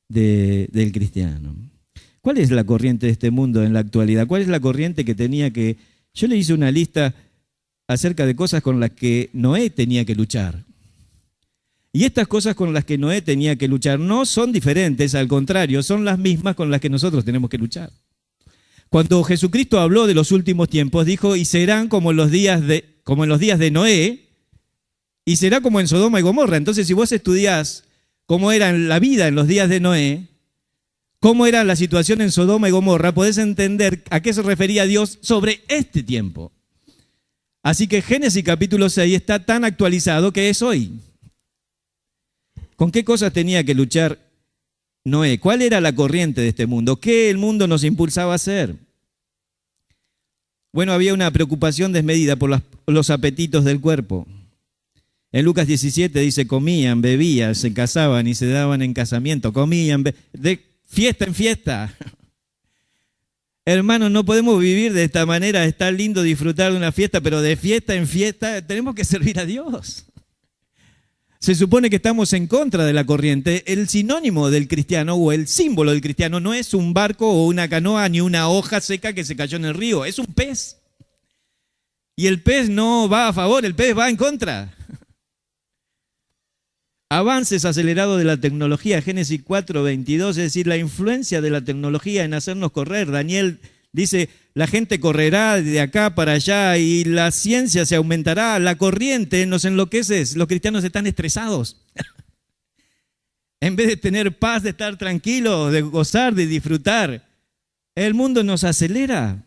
del cristiano. ¿Cuál es la corriente de este mundo en la actualidad? ¿Cuál es la corriente que tenía que...? Yo le hice una lista acerca de cosas con las que Noé tenía que luchar. Y estas cosas con las que Noé tenía que luchar no son diferentes, al contrario, son las mismas con las que nosotros tenemos que luchar. Cuando Jesucristo habló de los últimos tiempos, dijo, y serán como en los días de Noé, y será como en Sodoma y Gomorra. Entonces, si vos estudiás cómo era la vida en los días de Noé, cómo era la situación en Sodoma y Gomorra, podés entender a qué se refería Dios sobre este tiempo. Así que Génesis capítulo 6 está tan actualizado que es hoy. ¿Con qué cosas tenía que luchar Noé? ¿Cuál era la corriente de este mundo? ¿Qué el mundo nos impulsaba a hacer? Bueno, había una preocupación desmedida por los apetitos del cuerpo. En Lucas 17 dice, comían, bebían, se casaban y se daban en casamiento. Comían, de fiesta en fiesta. Hermanos, no podemos vivir de esta manera. Está lindo disfrutar de una fiesta, pero de fiesta en fiesta tenemos que servir a Dios. Se supone que estamos en contra de la corriente. El sinónimo del cristiano o el símbolo del cristiano no es un barco o una canoa ni una hoja seca que se cayó en el río, es un pez. Y el pez no va a favor, el pez va en contra. Avances acelerados de la tecnología, Génesis 4:22, es decir, la influencia de la tecnología en hacernos correr. Daniel dice, la gente correrá de acá para allá y la ciencia se aumentará, la corriente nos enloquece, los cristianos están estresados. En vez de tener paz, de estar tranquilos, de gozar, de disfrutar, el mundo nos acelera.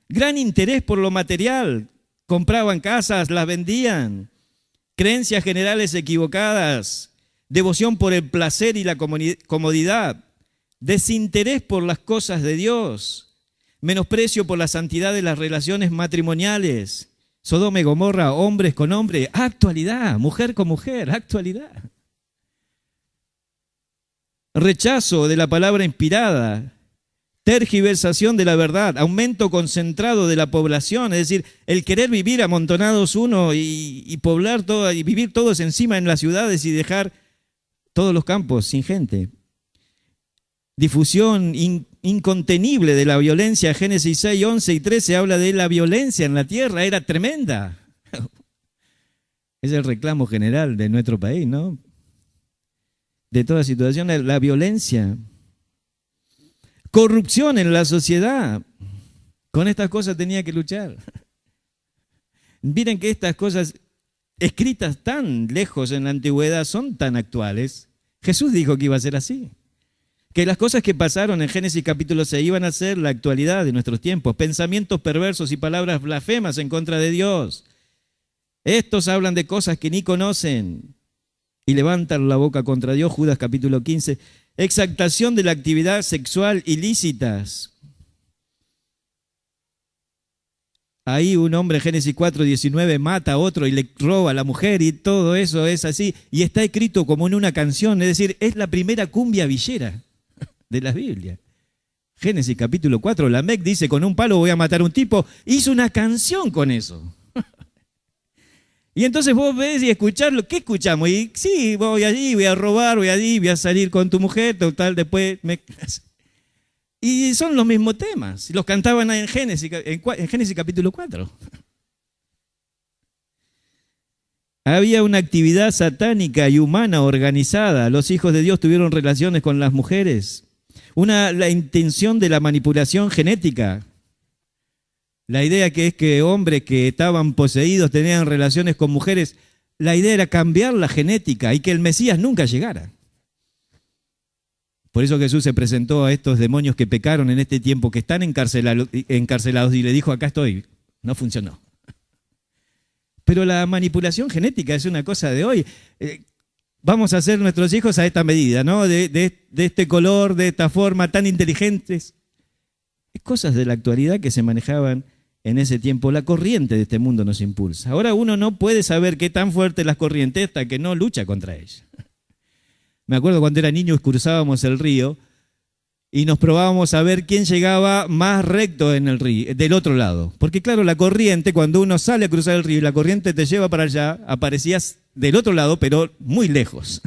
Gran interés por lo material, compraban casas, las vendían, creencias generales equivocadas, devoción por el placer y la comodidad, desinterés por las cosas de Dios, menosprecio por la santidad de las relaciones matrimoniales, Sodoma y Gomorra, hombres con hombres, actualidad, mujer con mujer, actualidad. Rechazo de la palabra inspirada, tergiversación de la verdad, aumento concentrado de la población, es decir, el querer vivir amontonados uno y poblar todo y vivir todos encima en las ciudades y dejar todos los campos sin gente. Difusión incontenible de la violencia, Génesis 6, 11 y 13 habla de la violencia en la tierra, era tremenda. Es el reclamo general de nuestro país, ¿no? De toda situación, la violencia. Corrupción en la sociedad. Con estas cosas tenía que luchar. Miren que estas cosas escritas tan lejos en la antigüedad son tan actuales. Jesús dijo que iba a ser así. Que las cosas que pasaron en Génesis capítulo 6 iban a ser la actualidad de nuestros tiempos. Pensamientos perversos y palabras blasfemas en contra de Dios. Estos hablan de cosas que ni conocen y levantan la boca contra Dios. Judas capítulo 15. Exaltación de la actividad sexual ilícitas. Ahí un hombre, Génesis 4:19, mata a otro y le roba a la mujer y todo eso es así. Y está escrito como en una canción, es decir, es la primera cumbia villera de la Biblia. Génesis capítulo 4, Lamec dice, con un palo voy a matar a un tipo, hizo una canción con eso. Y entonces vos ves y escuchás, ¿qué escuchamos? Y sí, voy allí, voy a robar, voy allí, voy a salir con tu mujer, total, después me... Y son los mismos temas. Los cantaban en Génesis capítulo 4. Había una actividad satánica y humana organizada. Los hijos de Dios tuvieron relaciones con las mujeres. La intención de la manipulación genética. La idea que es que hombres que estaban poseídos tenían relaciones con mujeres. La idea era cambiar la genética y que el Mesías nunca llegara. Por eso Jesús se presentó a estos demonios que pecaron en este tiempo, que están encarcelados, y le dijo, acá estoy. No funcionó. Pero la manipulación genética es una cosa de hoy. Vamos a hacer nuestros hijos a esta medida, ¿no? De este color, de esta forma, tan inteligentes. Es cosas de la actualidad que se manejaban en ese tiempo. La corriente de este mundo nos impulsa. Ahora uno no puede saber qué tan fuerte es la corriente hasta que no lucha contra ella. Me acuerdo cuando era niño cruzábamos el río y nos probábamos a ver quién llegaba más recto en el río, del otro lado. Porque claro, la corriente, cuando uno sale a cruzar el río y la corriente te lleva para allá, aparecías del otro lado, pero muy lejos.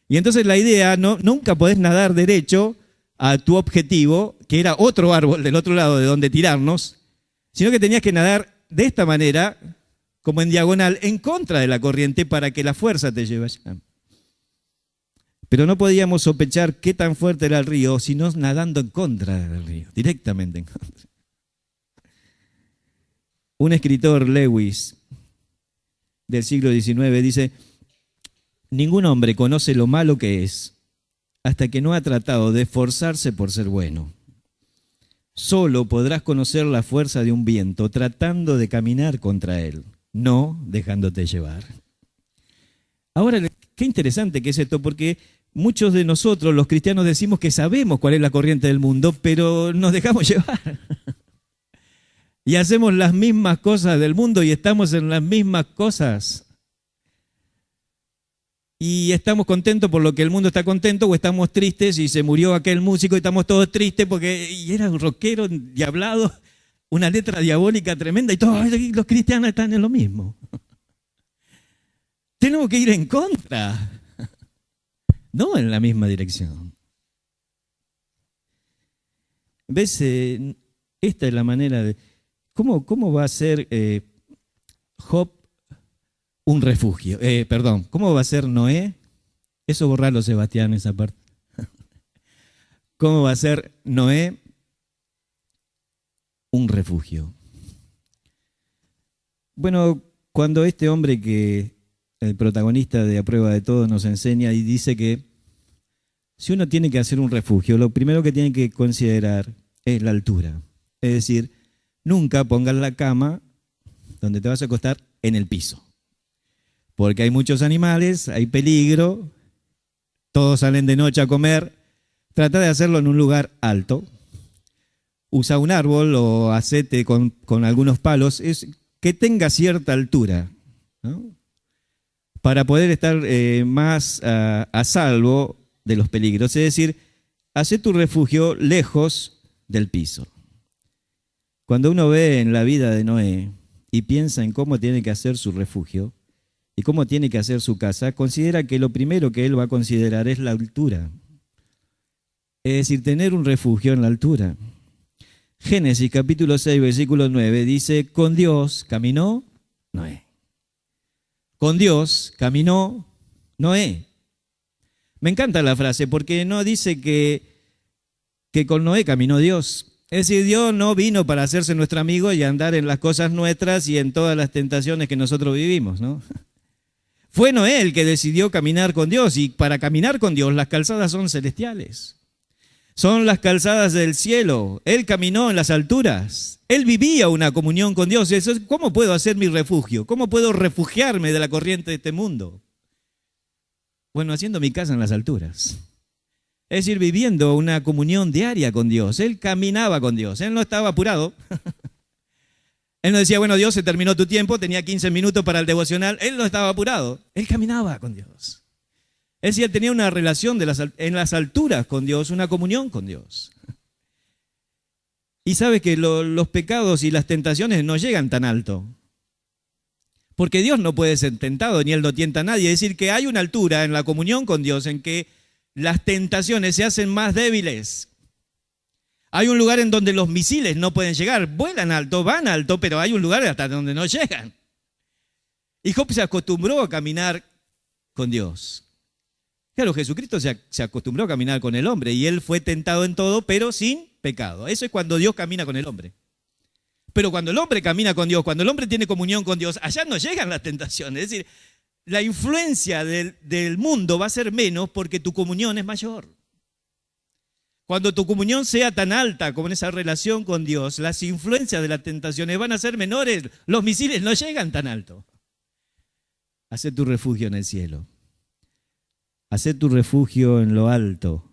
Y entonces la idea, nunca podés nadar derecho a tu objetivo, que era otro árbol del otro lado de donde tirarnos, sino que tenías que nadar de esta manera, como en diagonal, en contra de la corriente para que la fuerza te lleve allá. Pero no podíamos sospechar qué tan fuerte era el río, sino nadando en contra del río, directamente en contra. Un escritor, Lewis, del siglo XIX, dice, ningún hombre conoce lo malo que es hasta que no ha tratado de esforzarse por ser bueno. Solo podrás conocer la fuerza de un viento tratando de caminar contra él, no dejándote llevar. Ahora, qué interesante que es esto, porque muchos de nosotros, los cristianos, decimos que sabemos cuál es la corriente del mundo, pero nos dejamos llevar. Y hacemos las mismas cosas del mundo y estamos en las mismas cosas. Y estamos contentos por lo que el mundo está contento, o estamos tristes y se murió aquel músico y estamos todos tristes porque y era un rockero diablado, una letra diabólica tremenda y todos los cristianos están en lo mismo. Tenemos que ir en contra. No en la misma dirección. ¿Ves? Esta es la manera de... ¿Cómo va a ser Job un refugio? ¿Cómo va a ser Noé? Eso borralo, Sebastián, esa parte. ¿Cómo va a ser Noé un refugio? Bueno, cuando este hombre que... el protagonista de A Prueba de Todo nos enseña y dice que si uno tiene que hacer un refugio, lo primero que tiene que considerar es la altura. Es decir, nunca pongas la cama donde te vas a acostar en el piso. Porque hay muchos animales, hay peligro, todos salen de noche a comer. Trata de hacerlo en un lugar alto. Usa un árbol o hacete con algunos palos, que tenga cierta altura, ¿no? Para poder estar más a salvo de los peligros. Es decir, hace tu refugio lejos del piso. Cuando uno ve en la vida de Noé y piensa en cómo tiene que hacer su refugio y cómo tiene que hacer su casa, considera que lo primero que él va a considerar es la altura. Es decir, tener un refugio en la altura. Génesis capítulo 6, versículo 9 dice, con Dios caminó Noé. Con Dios caminó Noé. Me encanta la frase porque no dice que con Noé caminó Dios. Es decir, Dios no vino para hacerse nuestro amigo y andar en las cosas nuestras y en todas las tentaciones que nosotros vivimos, ¿no? Fue Noé el que decidió caminar con Dios, y para caminar con Dios las calzadas son celestiales. Son las calzadas del cielo. Él caminó en las alturas. Él vivía una comunión con Dios. ¿Cómo puedo hacer mi refugio? ¿Cómo puedo refugiarme de la corriente de este mundo? Bueno, haciendo mi casa en las alturas. Es decir, viviendo una comunión diaria con Dios. Él caminaba con Dios. Él no estaba apurado. Él no decía, bueno, Dios, se terminó tu tiempo, tenía 15 minutos para el devocional. Él no estaba apurado. Él caminaba con Dios. Es decir, él tenía una relación en las alturas con Dios, una comunión con Dios. Y sabe que los pecados y las tentaciones no llegan tan alto. Porque Dios no puede ser tentado, ni Él no tienta a nadie. Es decir, que hay una altura en la comunión con Dios en que las tentaciones se hacen más débiles. Hay un lugar en donde los misiles no pueden llegar. Vuelan alto, van alto, pero hay un lugar hasta donde no llegan. Y Job se acostumbró a caminar con Dios. Claro, Jesucristo se acostumbró a caminar con el hombre y Él fue tentado en todo, pero sin pecado. Eso es cuando Dios camina con el hombre. Pero cuando el hombre camina con Dios, cuando el hombre tiene comunión con Dios, allá no llegan las tentaciones. Es decir, la influencia del mundo va a ser menos porque tu comunión es mayor. Cuando tu comunión sea tan alta como en esa relación con Dios, las influencias de las tentaciones van a ser menores. Los misiles no llegan tan alto. Hacé tu refugio en el cielo. Hacé tu refugio en lo alto.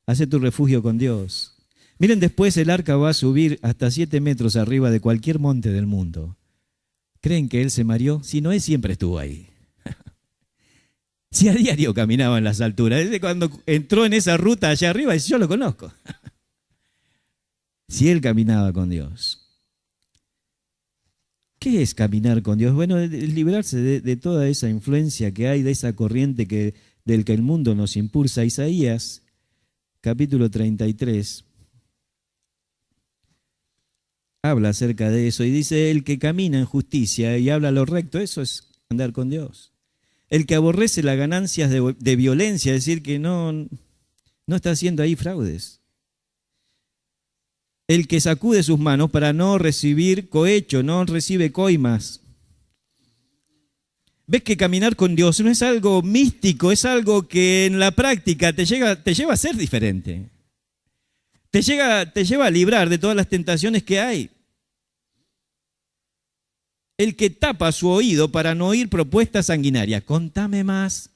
Hacé tu refugio con Dios. Miren, después el arca va a subir hasta 7 metros arriba de cualquier monte del mundo. ¿Creen que Él se mareó? Si Noé siempre estuvo ahí. Si a diario caminaba en las alturas. Desde cuando entró en esa ruta allá arriba, yo lo conozco. Si Él caminaba con Dios. ¿Qué es caminar con Dios? Bueno, es librarse de toda esa influencia que hay, de esa corriente del que el mundo nos impulsa. Isaías, capítulo 33, habla acerca de eso y dice, el que camina en justicia y habla lo recto, eso es andar con Dios. El que aborrece las ganancias de violencia, es decir, que no está haciendo ahí fraudes. El que sacude sus manos para no recibir cohecho, no recibe coimas. ¿Ves que caminar con Dios no es algo místico, es algo que en la práctica te lleva a ser diferente? Te lleva a librar de todas las tentaciones que hay. El que tapa su oído para no oír propuestas sanguinarias. Contame más.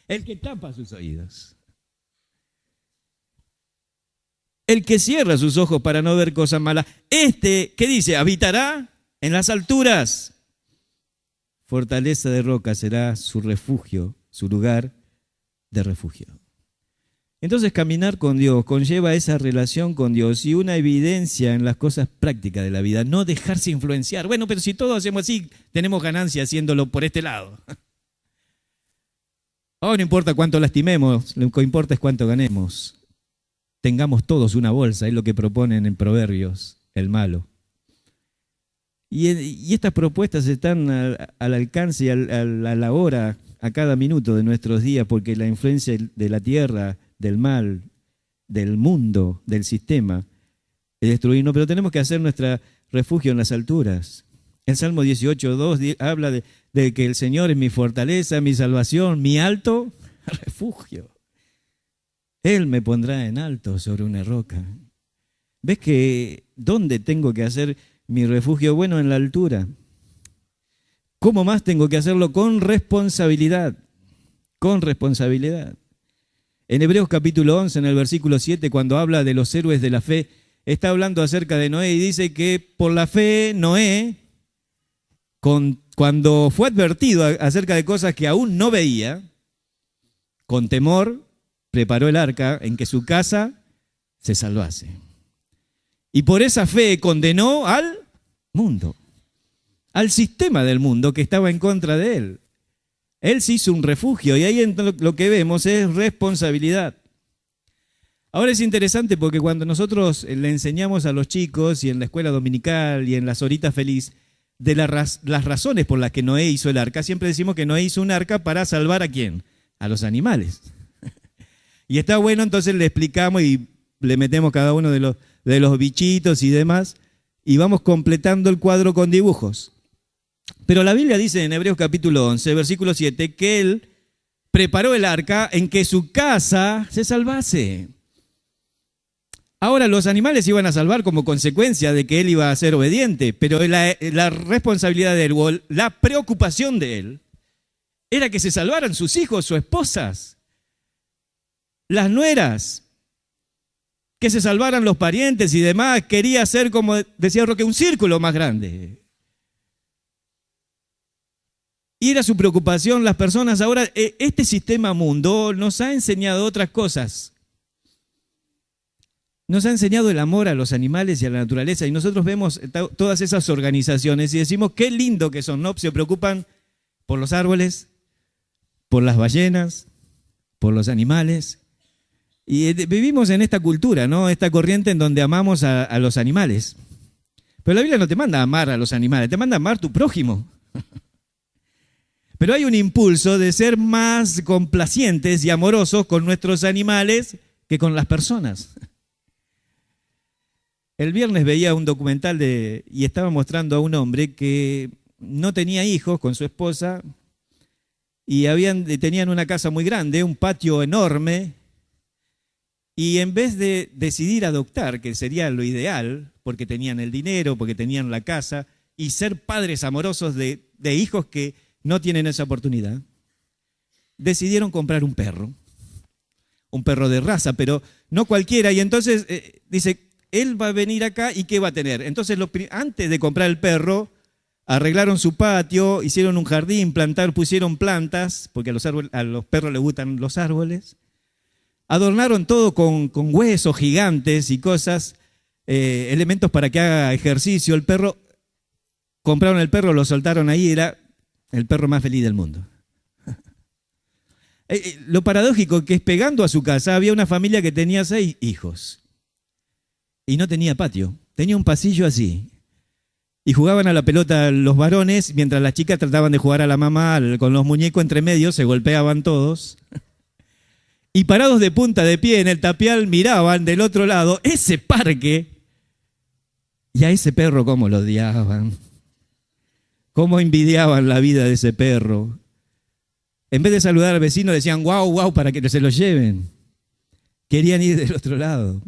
El que tapa sus oídos. El que cierra sus ojos para no ver cosas malas. ¿Qué dice? Habitará en las alturas. Fortaleza de roca será su refugio, su lugar de refugio. Entonces caminar con Dios conlleva esa relación con Dios y una evidencia en las cosas prácticas de la vida, no dejarse influenciar. Bueno, pero si todos hacemos así, tenemos ganancia haciéndolo por este lado. Oh, no importa cuánto lastimemos, lo que importa es cuánto ganemos. Tengamos todos una bolsa, es lo que proponen en Proverbios, el malo. Y estas propuestas están al alcance y a la hora, a cada minuto de nuestros días, porque la influencia de la tierra, del mal, del mundo, del sistema, es destruirnos, pero tenemos que hacer nuestro refugio en las alturas. El Salmo 18:2 habla de que el Señor es mi fortaleza, mi salvación, mi alto refugio. Él me pondrá en alto sobre una roca. ¿Ves que dónde tengo que hacer mi refugio? Bueno, en la altura. ¿Cómo más tengo que hacerlo? Con responsabilidad. Con responsabilidad. En Hebreos capítulo 11, en el versículo 7, cuando habla de los héroes de la fe, está hablando acerca de Noé y dice que por la fe Noé, cuando fue advertido acerca de cosas que aún no veía, con temor preparó el arca en que su casa se salvase. Y por esa fe condenó al mundo, al sistema del mundo que estaba en contra de él. Él se hizo un refugio y ahí lo que vemos es responsabilidad. Ahora es interesante porque cuando nosotros le enseñamos a los chicos y en la escuela dominical y en las horitas feliz de las razones por las que Noé hizo el arca, siempre decimos que Noé hizo un arca para salvar ¿a quién? A los animales. Y está bueno, entonces le explicamos y le metemos cada uno de los bichitos y demás y vamos completando el cuadro con dibujos. Pero la Biblia dice en Hebreos capítulo 11, versículo 7, que Él preparó el arca en que su casa se salvase. Ahora los animales iban a salvar como consecuencia de que Él iba a ser obediente, pero la responsabilidad de Él, o la preocupación de Él, era que se salvaran sus hijos, sus esposas, las nueras, que se salvaran los parientes y demás. Quería hacer, como decía Roque, un círculo más grande. Y era su preocupación las personas. Ahora, este sistema mundo nos ha enseñado otras cosas. nos ha enseñado el amor a los animales y a la naturaleza, y nosotros vemos todas esas organizaciones y decimos qué lindo que son, ¿no? Se preocupan por los árboles, por las ballenas, por los animales. Y vivimos en esta cultura, ¿no? Esta corriente en donde amamos a los animales. Pero la Biblia no te manda a amar a los animales, te manda a amar a tu prójimo. Pero hay un impulso de ser más complacientes y amorosos con nuestros animales que con las personas. El viernes veía un documental y estaba mostrando a un hombre que no tenía hijos con su esposa y tenían una casa muy grande, un patio enorme, y en vez de decidir adoptar, que sería lo ideal, porque tenían el dinero, porque tenían la casa, y ser padres amorosos de hijos que no tienen esa oportunidad, decidieron comprar un perro de raza, pero no cualquiera, y entonces dice, él va a venir acá y ¿qué va a tener? Entonces, antes de comprar el perro, arreglaron su patio, hicieron un jardín, pusieron plantas, porque a los perros les gustan los árboles, adornaron todo con huesos gigantes y cosas, elementos para que haga ejercicio. Compraron el perro, lo soltaron ahí, era el perro más feliz del mundo. Lo paradójico que es, pegando a su casa había una familia que tenía 6 hijos. Y no tenía patio, tenía un pasillo así. Y jugaban a la pelota los varones, mientras las chicas trataban de jugar a la mamá con los muñecos entre medio, se golpeaban todos. Y parados de punta de pie en el tapial miraban del otro lado ese parque y a ese perro cómo lo odiaban, cómo envidiaban la vida de ese perro. En vez de saludar al vecino decían guau, guau, para que se lo lleven. Querían ir del otro lado.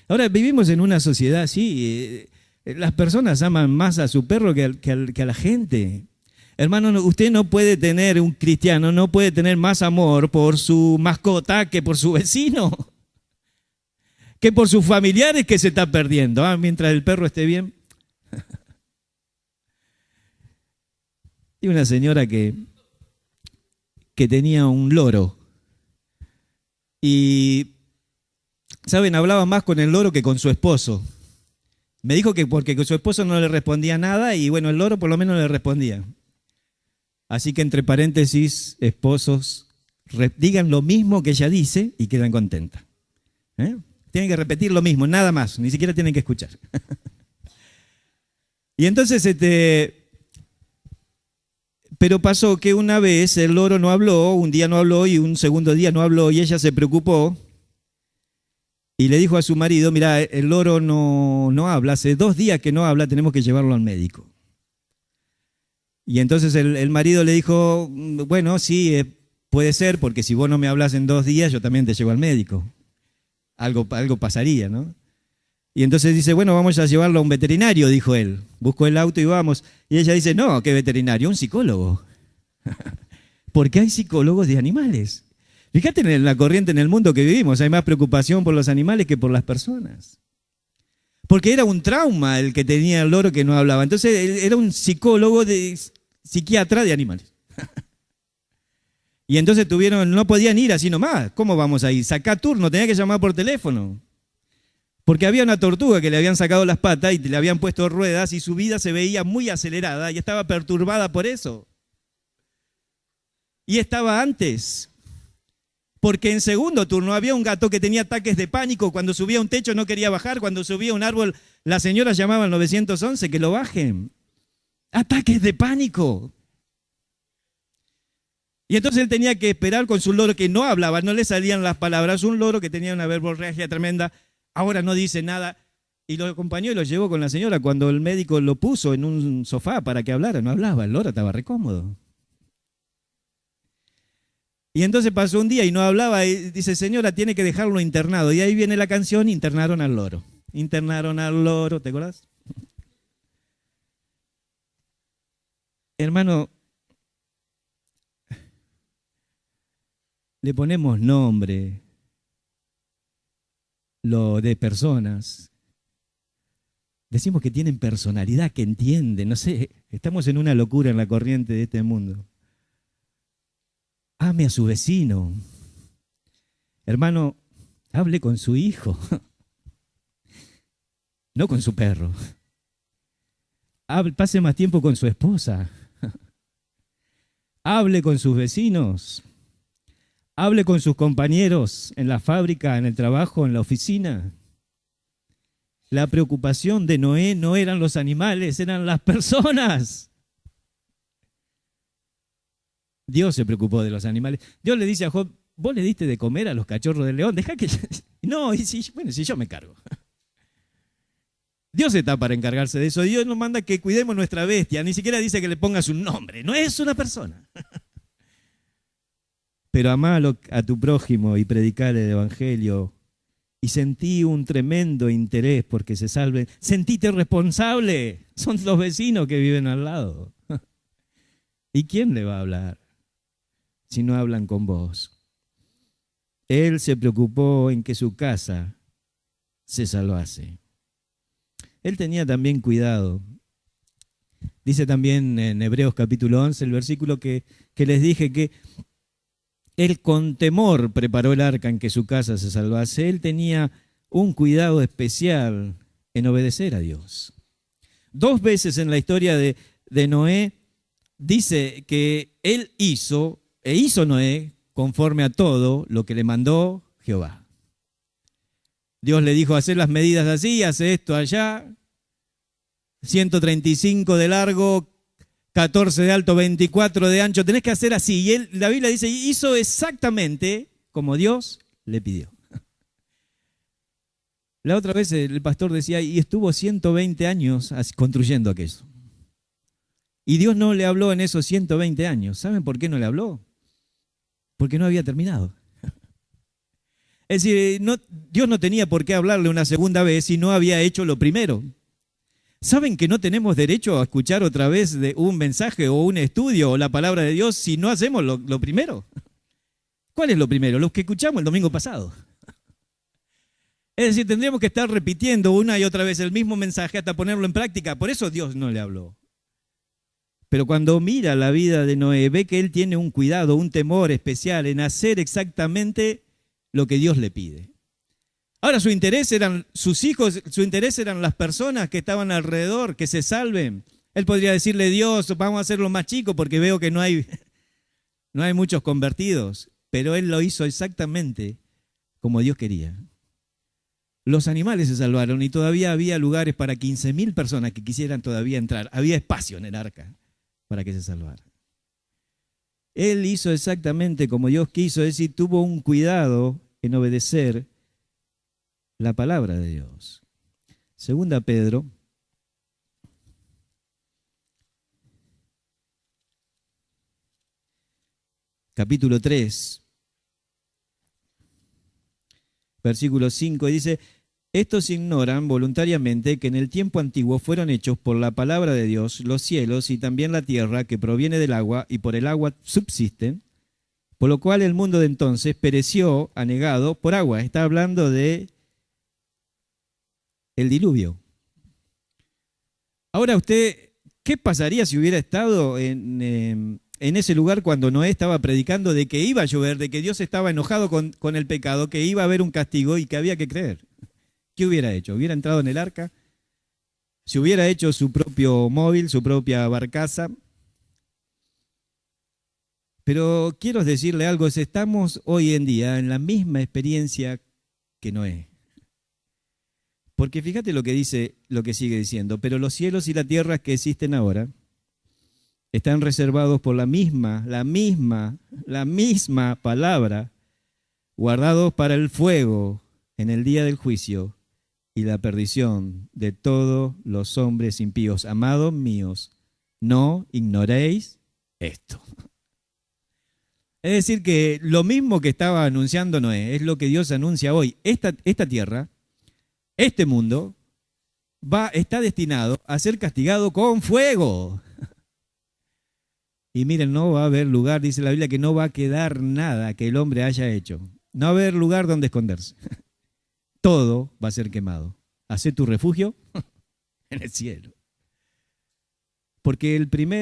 Ahora vivimos en una sociedad así, las personas aman más a su perro que a la gente. Hermano, usted no puede tener, un cristiano no puede tener más amor por su mascota que por su vecino, que por sus familiares que se está perdiendo. Mientras el perro esté bien. Y una señora que tenía un loro y, ¿saben? Hablaba más con el loro que con su esposo. Me dijo que porque su esposo no le respondía nada y bueno, el loro por lo menos le respondía. Así que entre paréntesis, esposos, digan lo mismo que ella dice y quedan contentas. Tienen que repetir lo mismo, nada más, ni siquiera tienen que escuchar. Y entonces, pero pasó que una vez el loro no habló, un día no habló y un segundo día no habló y ella se preocupó y le dijo a su marido, mira, el loro no habla, hace 2 días que no habla, tenemos que llevarlo al médico. Y entonces el marido le dijo, bueno, sí, puede ser, porque si vos no me hablas en 2 días, yo también te llevo al médico. Algo pasaría, ¿no? Y entonces dice, bueno, vamos a llevarlo a un veterinario, dijo él. Buscó el auto y vamos. Y ella dice, no, ¿qué veterinario? Un psicólogo. Porque hay psicólogos de animales. Fíjate en la corriente en el mundo que vivimos, hay más preocupación por los animales que por las personas. Porque era un trauma el que tenía el loro que no hablaba. Entonces él era un psiquiatra de animales. Y entonces no podían ir así nomás. ¿Cómo vamos a ir? Sacá turno, tenía que llamar por teléfono. Porque había una tortuga que le habían sacado las patas y le habían puesto ruedas y su vida se veía muy acelerada y estaba perturbada por eso. Y estaba antes. Porque en segundo turno había un gato que tenía ataques de pánico, cuando subía a un techo no quería bajar, cuando subía a un árbol la señora llamaba al 911 que lo bajen. Ataques de pánico. Y entonces él tenía que esperar con su loro que no hablaba, no le salían las palabras, un loro que tenía una verborrea tremenda, ahora no dice nada, y lo acompañó y lo llevó con la señora cuando el médico lo puso en un sofá para que hablara, no hablaba, el loro estaba recómodo. Y entonces pasó un día y no hablaba y dice, señora, tiene que dejarlo internado. Y ahí viene la canción, internaron al loro. Internaron al loro, ¿te acordás? Hermano, le ponemos nombre, lo de personas. Decimos que tienen personalidad, que entienden, no sé, estamos en una locura en la corriente de este mundo. Ame a su vecino. Hermano, hable con su hijo. no con su perro. Pase más tiempo con su esposa. Hable con sus vecinos. Hable con sus compañeros en la fábrica, en el trabajo, en la oficina. La preocupación de Noé no eran los animales, eran las personas. Dios se preocupó de los animales. Dios le dice a Job, vos le diste de comer a los cachorros del león, deja que... No, y si yo me cargo. Dios está para encargarse de eso. Dios nos manda que cuidemos nuestra bestia. Ni siquiera dice que le pongas un nombre. No es una persona. Pero amá a tu prójimo y predicar el evangelio. Y sentí un tremendo interés porque se salven. Sentíte responsable. Son los vecinos que viven al lado. ¿Y quién le va a hablar si no hablan con vos? Él se preocupó en que su casa se salvase. Él tenía también cuidado. Dice también en Hebreos capítulo 11, el versículo que les dije, que él con temor preparó el arca en que su casa se salvase. Él tenía un cuidado especial en obedecer a Dios. 2 veces en la historia de Noé dice que él hizo Noé conforme a todo lo que le mandó Jehová. Dios le dijo, hacer las medidas así, hace esto allá, 135 de largo, 14 de alto, 24 de ancho, tenés que hacer así. Y la Biblia dice, hizo exactamente como Dios le pidió. La otra vez el pastor decía, y estuvo 120 años construyendo aquello. Y Dios no le habló en esos 120 años. ¿Saben por qué no le habló? Porque no había terminado. Es decir, Dios no tenía por qué hablarle una segunda vez si no había hecho lo primero. ¿Saben que no tenemos derecho a escuchar otra vez de un mensaje o un estudio o la palabra de Dios si no hacemos lo primero? ¿Cuál es lo primero? Lo que escuchamos el domingo pasado. Es decir, tendríamos que estar repitiendo una y otra vez el mismo mensaje hasta ponerlo en práctica. Por eso Dios no le habló. Pero cuando mira la vida de Noé, ve que él tiene un cuidado, un temor especial en hacer exactamente lo que Dios le pide. Ahora su interés eran sus hijos, su interés eran las personas que estaban alrededor, que se salven. Él podría decirle, Dios, vamos a hacerlo más chico porque veo que no hay muchos convertidos. Pero él lo hizo exactamente como Dios quería. Los animales se salvaron y todavía había lugares para 15.000 personas que quisieran todavía entrar. Había espacio en el arca para que se salvaran. Él hizo exactamente como Dios quiso, es decir, tuvo un cuidado en obedecer la palabra de Dios. Segunda Pedro, capítulo 3, versículo 5, dice, estos ignoran voluntariamente que en el tiempo antiguo fueron hechos por la palabra de Dios los cielos y también la tierra que proviene del agua y por el agua subsisten, por lo cual el mundo de entonces pereció anegado por agua. Está hablando de el diluvio. Ahora usted, ¿qué pasaría si hubiera estado en ese lugar cuando Noé estaba predicando de que iba a llover, de que Dios estaba enojado con el pecado, que iba a haber un castigo y que había que creer? ¿Qué hubiera hecho? ¿Hubiera entrado en el arca? ¿Se hubiera hecho su propio móvil, su propia barcaza? Pero quiero decirle algo, estamos hoy en día en la misma experiencia que Noé. Porque fíjate lo que dice, lo que sigue diciendo, pero los cielos y la tierra que existen ahora están reservados por la misma palabra, guardados para el fuego en el día del juicio y la perdición de todos los hombres impíos. Amados míos, no ignoréis esto. Es decir, que lo mismo que estaba anunciando Noé es lo que Dios anuncia hoy. Esta tierra, este mundo, está destinado a ser castigado con fuego. Y miren, no va a haber lugar, dice la Biblia, que no va a quedar nada que el hombre haya hecho. No va a haber lugar donde esconderse. Todo va a ser quemado. Hacé tu refugio en el cielo. Porque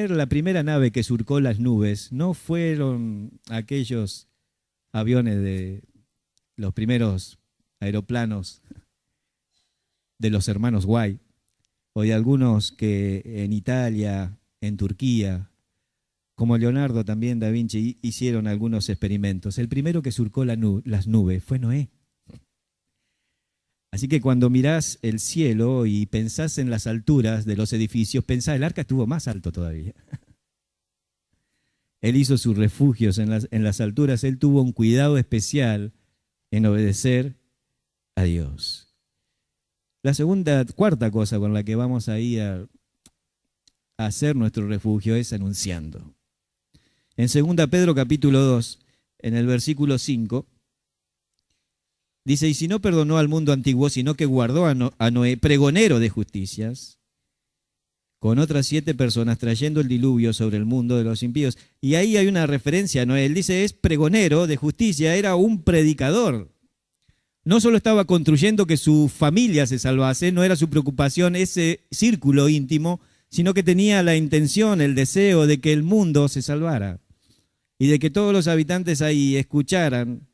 la primera nave que surcó las nubes no fueron aquellos aviones de los primeros aeroplanos de los hermanos White, o de algunos que en Italia, en Turquía, como Leonardo también da Vinci, hicieron algunos experimentos. El primero que surcó las nubes fue Noé. Así que cuando mirás el cielo y pensás en las alturas de los edificios, pensá, el arca estuvo más alto todavía. Él hizo sus refugios en las alturas, él tuvo un cuidado especial en obedecer a Dios. La cuarta cosa con la que vamos a ir a hacer nuestro refugio es anunciando. En 2 Pedro capítulo 2, en el versículo 5, dice, y si no perdonó al mundo antiguo, sino que guardó a Noé, pregonero de justicias, con otras 7 personas, trayendo el diluvio sobre el mundo de los impíos. Y ahí hay una referencia a Noé. Él dice, es pregonero de justicia, era un predicador. No solo estaba construyendo que su familia se salvase, no era su preocupación ese círculo íntimo, sino que tenía la intención, el deseo de que el mundo se salvara y de que todos los habitantes ahí escucharan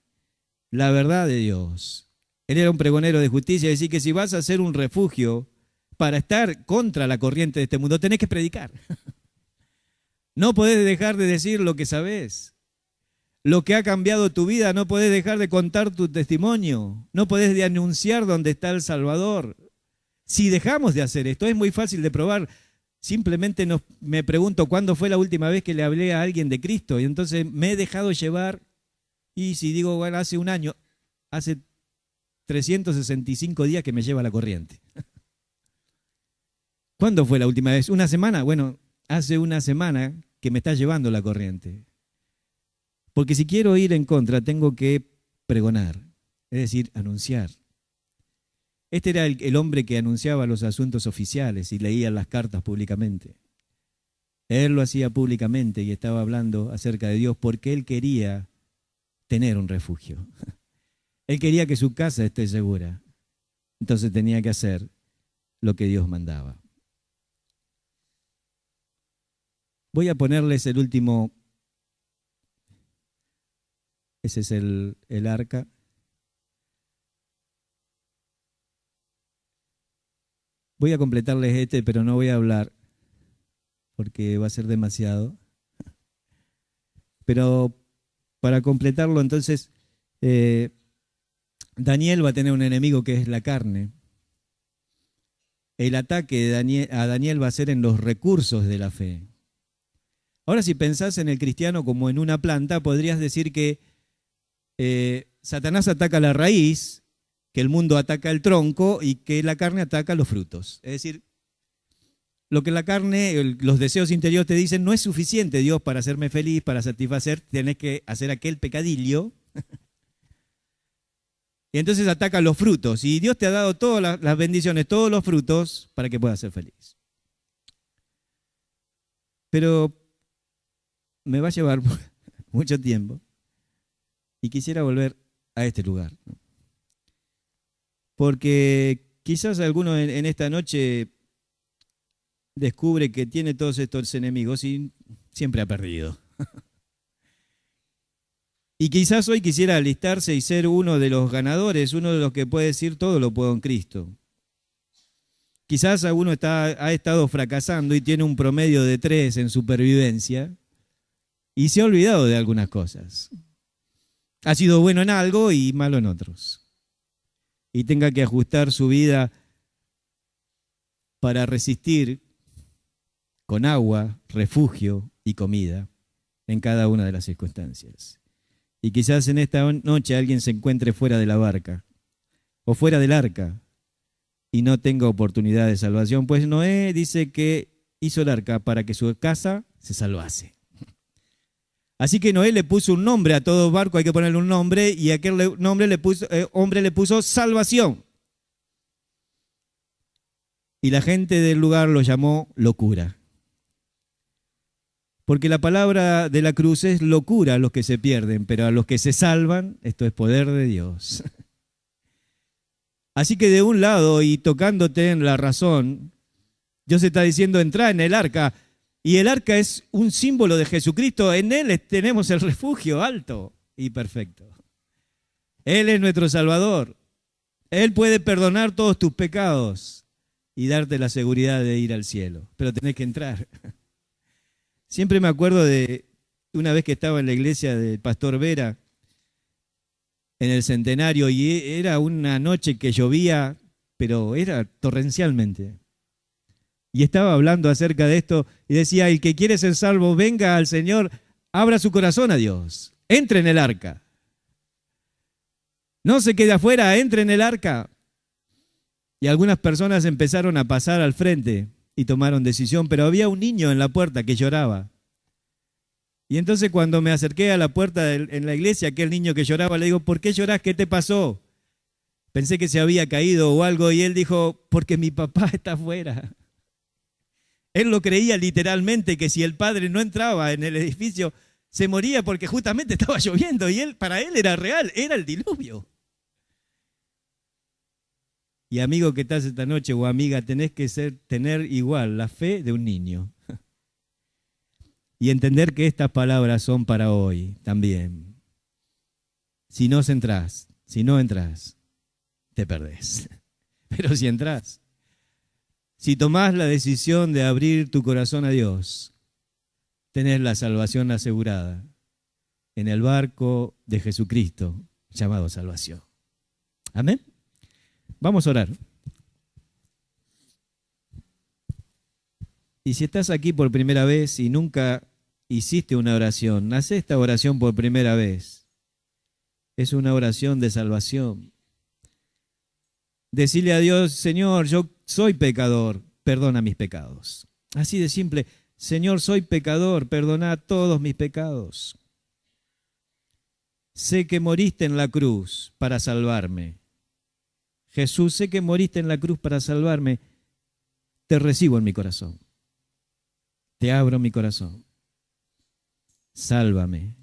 la verdad de Dios. Él era un pregonero de justicia, es decir, que si vas a hacer un refugio para estar contra la corriente de este mundo, tenés que predicar. No podés dejar de decir lo que sabés. Lo que ha cambiado tu vida, no podés dejar de contar tu testimonio. No podés de anunciar dónde está el Salvador. Si dejamos de hacer esto, es muy fácil de probar. Simplemente me pregunto cuándo fue la última vez que le hablé a alguien de Cristo. Y entonces me he dejado llevar. Y si digo, bueno, hace un año, hace 365 días que me lleva la corriente. ¿Cuándo fue la última vez? ¿Una semana? Bueno, hace una semana que me está llevando la corriente. Porque si quiero ir en contra, tengo que pregonar, es decir, anunciar. Este era el hombre que anunciaba los asuntos oficiales y leía las cartas públicamente. Él lo hacía públicamente y estaba hablando acerca de Dios porque él quería tener un refugio. Él quería que su casa esté segura. Entonces tenía que hacer lo que Dios mandaba. Voy a ponerles el último. Ese es el arca. Voy a completarles este, pero no voy a hablar porque va a ser demasiado. Pero para completarlo, entonces, Daniel va a tener un enemigo que es la carne. El ataque a Daniel va a ser en los recursos de la fe. Ahora, si pensás en el cristiano como en una planta, podrías decir que Satanás ataca la raíz, que el mundo ataca el tronco y que la carne ataca los frutos. Es decir, lo que la carne, los deseos interiores te dicen, no es suficiente, Dios, para hacerme feliz, para satisfacer, tenés que hacer aquel pecadillo. Y entonces ataca los frutos. Y Dios te ha dado todas las bendiciones, todos los frutos, para que puedas ser feliz. Pero me va a llevar mucho tiempo. Y quisiera volver a este lugar. Porque quizás alguno en esta noche descubre que tiene todos estos enemigos y siempre ha perdido. Y quizás hoy quisiera alistarse y ser uno de los ganadores, uno de los que puede decir todo lo puedo en Cristo. Quizás alguno ha estado fracasando y tiene un promedio de 3 en supervivencia y se ha olvidado de algunas cosas. Ha sido bueno en algo y malo en otros. Y tenga que ajustar su vida para resistir con agua, refugio y comida en cada una de las circunstancias. Y quizás en esta noche alguien se encuentre fuera de la barca o fuera del arca y no tenga oportunidad de salvación, pues Noé dice que hizo el arca para que su casa se salvase. Así que Noé le puso un nombre a todo barco, hay que ponerle un nombre, y aquel hombre le puso salvación. Y la gente del lugar lo llamó locura. Porque la palabra de la cruz es locura a los que se pierden, pero a los que se salvan, esto es poder de Dios. Así que de un lado, y tocándote en la razón, Dios está diciendo, entra en el arca. Y el arca es un símbolo de Jesucristo. En Él tenemos el refugio alto y perfecto. Él es nuestro Salvador. Él puede perdonar todos tus pecados y darte la seguridad de ir al cielo, pero tenés que entrar. Siempre me acuerdo de una vez que estaba en la iglesia del pastor Vera, en el centenario, y era una noche que llovía, pero era torrencialmente. Y estaba hablando acerca de esto y decía, el que quiere ser salvo, venga al Señor, abra su corazón a Dios, entre en el arca. No se quede afuera, entre en el arca. Y algunas personas empezaron a pasar al frente y tomaron decisión, pero había un niño en la puerta que lloraba. Y entonces cuando me acerqué a la puerta en la iglesia, aquel niño que lloraba, le digo, ¿por qué llorás? ¿Qué te pasó? Pensé que se había caído o algo, y él dijo, porque mi papá está afuera. Él lo creía literalmente, que si el padre no entraba en el edificio, se moría porque justamente estaba lloviendo, y para él era real, era el diluvio. Y amigo que estás esta noche, o amiga, tenés que tener igual la fe de un niño. Y entender que estas palabras son para hoy también. Si no entras, te perdés. Pero si entras, si tomás la decisión de abrir tu corazón a Dios, tenés la salvación asegurada en el barco de Jesucristo, llamado salvación. Amén. Vamos a orar. Y si estás aquí por primera vez y nunca hiciste una oración, haz esta oración por primera vez. Es una oración de salvación. Decirle a Dios, Señor, yo soy pecador, perdona mis pecados. Así de simple, Señor, soy pecador, perdona todos mis pecados. Sé que moriste en la cruz para salvarme. Jesús, sé que moriste en la cruz para salvarme. Te recibo en mi corazón. Te abro mi corazón. Sálvame.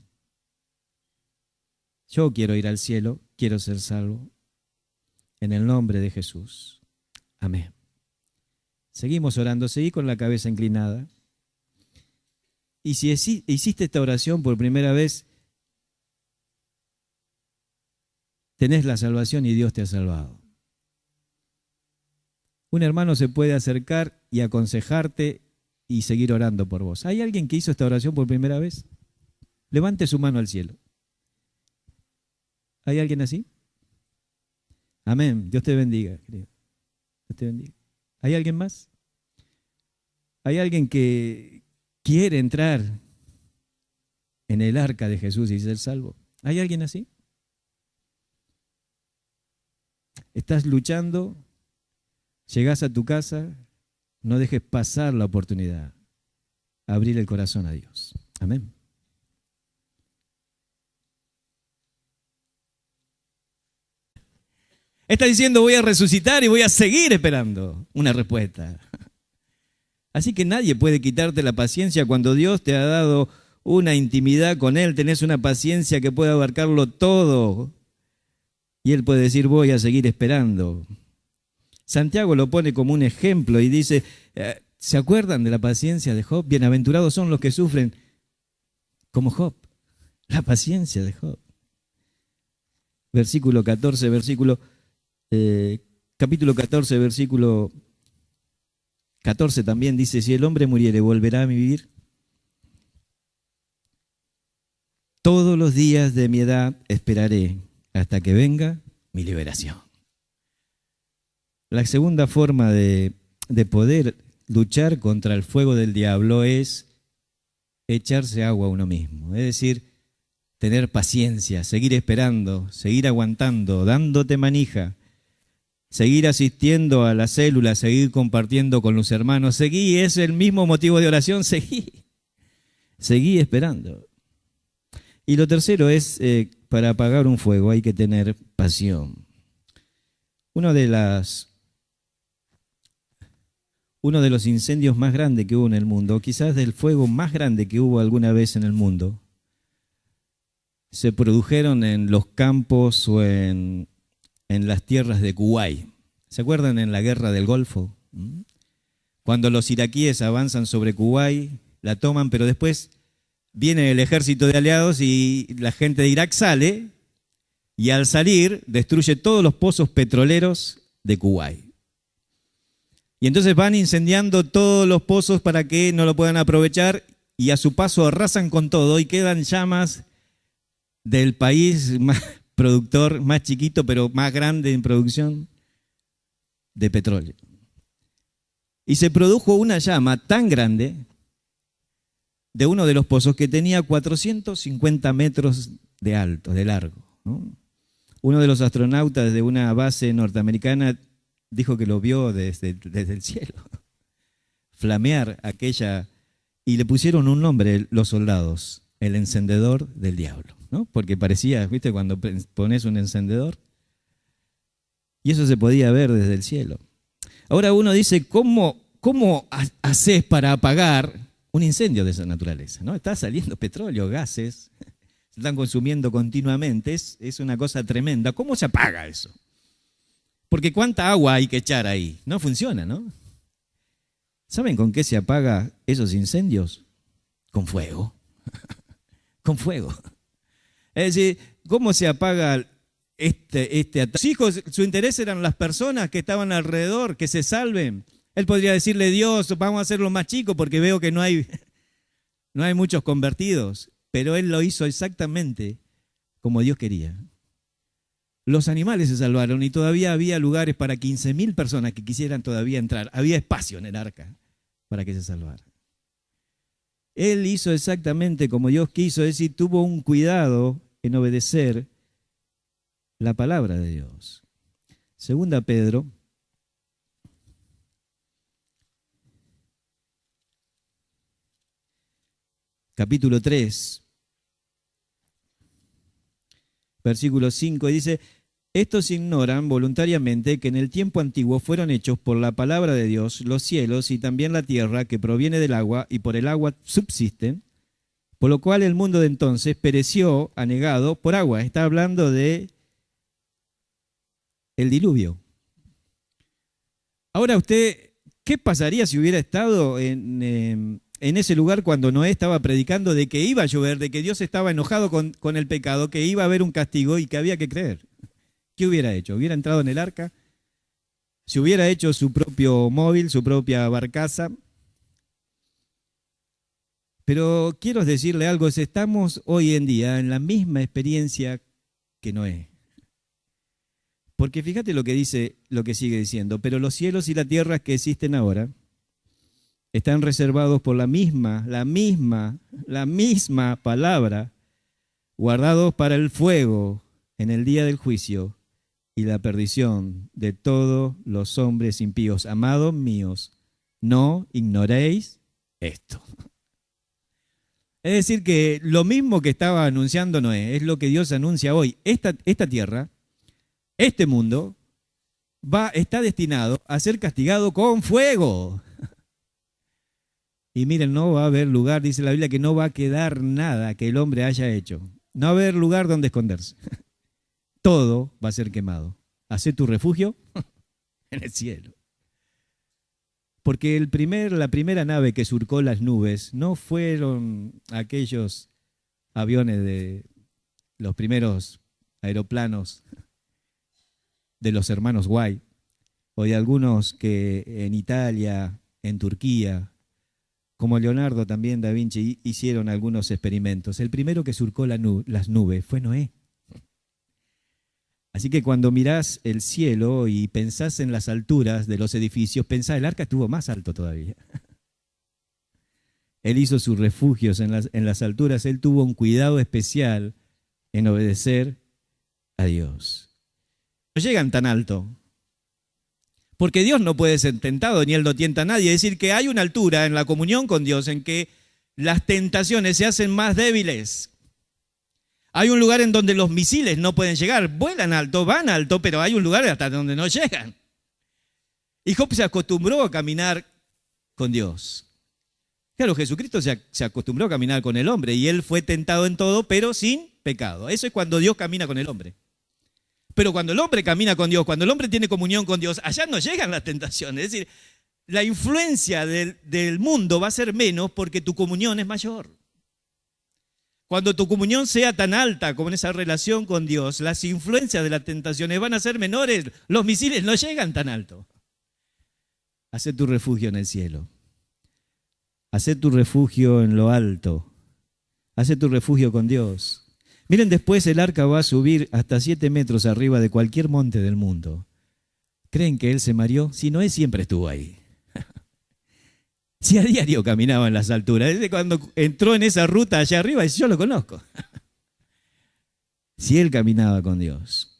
Yo quiero ir al cielo, quiero ser salvo. En el nombre de Jesús. Amén. Seguimos orando, seguí con la cabeza inclinada. Y si hiciste esta oración por primera vez, tenés la salvación y Dios te ha salvado. Un hermano se puede acercar y aconsejarte y seguir orando por vos. ¿Hay alguien que hizo esta oración por primera vez? Levante su mano al cielo. ¿Hay alguien así? Amén. Dios te bendiga, querido. Dios te bendiga. ¿Hay alguien más? ¿Hay alguien que quiere entrar en el arca de Jesús y ser salvo? ¿Hay alguien así? ¿Estás luchando? Llegás a tu casa, no dejes pasar la oportunidad. Abrir el corazón a Dios. Amén. Está diciendo, voy a resucitar y voy a seguir esperando una respuesta. Así que nadie puede quitarte la paciencia cuando Dios te ha dado una intimidad con Él. Tenés una paciencia que puede abarcarlo todo. Y Él puede decir, voy a seguir esperando. Santiago lo pone como un ejemplo y dice, ¿se acuerdan de la paciencia de Job? Bienaventurados son los que sufren como Job. La paciencia de Job. Versículo 14, capítulo 14, versículo 14 también dice, si el hombre muriere, ¿volverá a vivir? Todos los días de mi edad esperaré hasta que venga mi liberación. La segunda forma de poder luchar contra el fuego del diablo es echarse agua a uno mismo. Es decir, tener paciencia, seguir esperando, seguir aguantando, dándote manija, seguir asistiendo a la célula, seguir compartiendo con los hermanos. Seguí, es el mismo motivo de oración, seguí esperando. Y lo tercero es, para apagar un fuego hay que tener pasión. Uno de los incendios más grandes que hubo en el mundo, quizás del fuego más grande que hubo alguna vez en el mundo, se produjeron en los campos o en las tierras de Kuwait. ¿Se acuerdan en la guerra del Golfo? Cuando los iraquíes avanzan sobre Kuwait, la toman, pero después viene el ejército de aliados y la gente de Irak sale Y al salir, destruye todos los pozos petroleros de Kuwait. Y entonces van incendiando todos los pozos para que no lo puedan aprovechar y a su paso arrasan con todo y quedan llamas del país más productor, más chiquito, pero más grande en producción de petróleo. Y se produjo una llama tan grande de uno de los pozos que tenía 450 metros de alto, de largo, ¿no? Uno de los astronautas de una base norteamericana dijo que lo vio desde el cielo, flamear aquella, y le pusieron un nombre los soldados, el encendedor del diablo, ¿no? Porque parecía, ¿viste? Cuando pones un encendedor, y eso se podía ver desde el cielo. Ahora uno dice, ¿cómo haces para apagar un incendio de esa naturaleza, ¿no? Está saliendo petróleo, gases, se están consumiendo continuamente, es una cosa tremenda. ¿Cómo se apaga eso? Porque ¿cuánta agua hay que echar ahí? No funciona, ¿no? ¿Saben con qué se apaga esos incendios? Con fuego. Con fuego. Es decir, ¿cómo se apaga este ataque? Sus hijos, su interés eran las personas que estaban alrededor, que se salven. Él podría decirle, Dios, vamos a hacerlo más chico porque veo que no hay muchos convertidos. Pero él lo hizo exactamente como Dios quería. Los animales se salvaron y todavía había lugares para 15.000 personas que quisieran todavía entrar. Había espacio en el arca para que se salvaran. Él hizo exactamente como Dios quiso, es decir, tuvo un cuidado en obedecer la palabra de Dios. Segunda Pedro, capítulo 3, versículo 5, dice, estos ignoran voluntariamente que en el tiempo antiguo fueron hechos por la palabra de Dios los cielos y también la tierra que proviene del agua y por el agua subsisten, por lo cual el mundo de entonces pereció anegado por agua. Está hablando de el diluvio. Ahora usted, ¿qué pasaría si hubiera estado en ese lugar cuando Noé estaba predicando de que iba a llover, de que Dios estaba enojado con el pecado, que iba a haber un castigo y que había que creer? ¿Qué hubiera hecho? ¿Hubiera entrado en el arca? ¿Se hubiera hecho su propio móvil, su propia barcaza? Pero quiero decirle algo, estamos hoy en día en la misma experiencia que Noé. Porque fíjate lo que dice, lo que sigue diciendo, pero los cielos y la tierra que existen ahora están reservados por la misma palabra, guardados para el fuego en el día del juicio y la perdición de todos los hombres impíos. Amados míos, no ignoréis esto. Es decir, que lo mismo que estaba anunciando Noé es lo que Dios anuncia hoy. Esta tierra, este mundo, está destinado a ser castigado con fuego. Y miren, no va a haber lugar, dice la Biblia, que no va a quedar nada que el hombre haya hecho. No va a haber lugar donde esconderse. Todo va a ser quemado. Hacé tu refugio en el cielo. Porque la primera nave que surcó las nubes no fueron aquellos aviones de los primeros aeroplanos de los hermanos Wright o de algunos que en Italia, en Turquía, como Leonardo también da Vinci, hicieron algunos experimentos. El primero que surcó las nubes fue Noé. Así que cuando mirás el cielo y pensás en las alturas de los edificios, pensá, el arca estuvo más alto todavía. Él hizo sus refugios en las alturas, él tuvo un cuidado especial en obedecer a Dios. No llegan tan alto, porque Dios no puede ser tentado, ni Él no tienta a nadie. Es decir, que hay una altura en la comunión con Dios en que las tentaciones se hacen más débiles. Hay un lugar en donde los misiles no pueden llegar, vuelan alto, van alto, pero hay un lugar hasta donde no llegan. Y Job se acostumbró a caminar con Dios. Claro, Jesucristo se acostumbró a caminar con el hombre y Él fue tentado en todo, pero sin pecado. Eso es cuando Dios camina con el hombre. Pero cuando el hombre camina con Dios, cuando el hombre tiene comunión con Dios, allá no llegan las tentaciones. Es decir, la influencia del mundo va a ser menos porque tu comunión es mayor. Cuando tu comunión sea tan alta como en esa relación con Dios, las influencias de las tentaciones van a ser menores, los misiles no llegan tan alto. Hacé tu refugio en el cielo. Hacé tu refugio en lo alto. Hacé tu refugio con Dios. Miren, después el arca va a subir hasta 7 metros arriba de cualquier monte del mundo. ¿Creen que él se mareó? Si Noé siempre estuvo ahí. Si a diario caminaba en las alturas. Desde cuando entró en esa ruta allá arriba, yo lo conozco. Si él caminaba con Dios.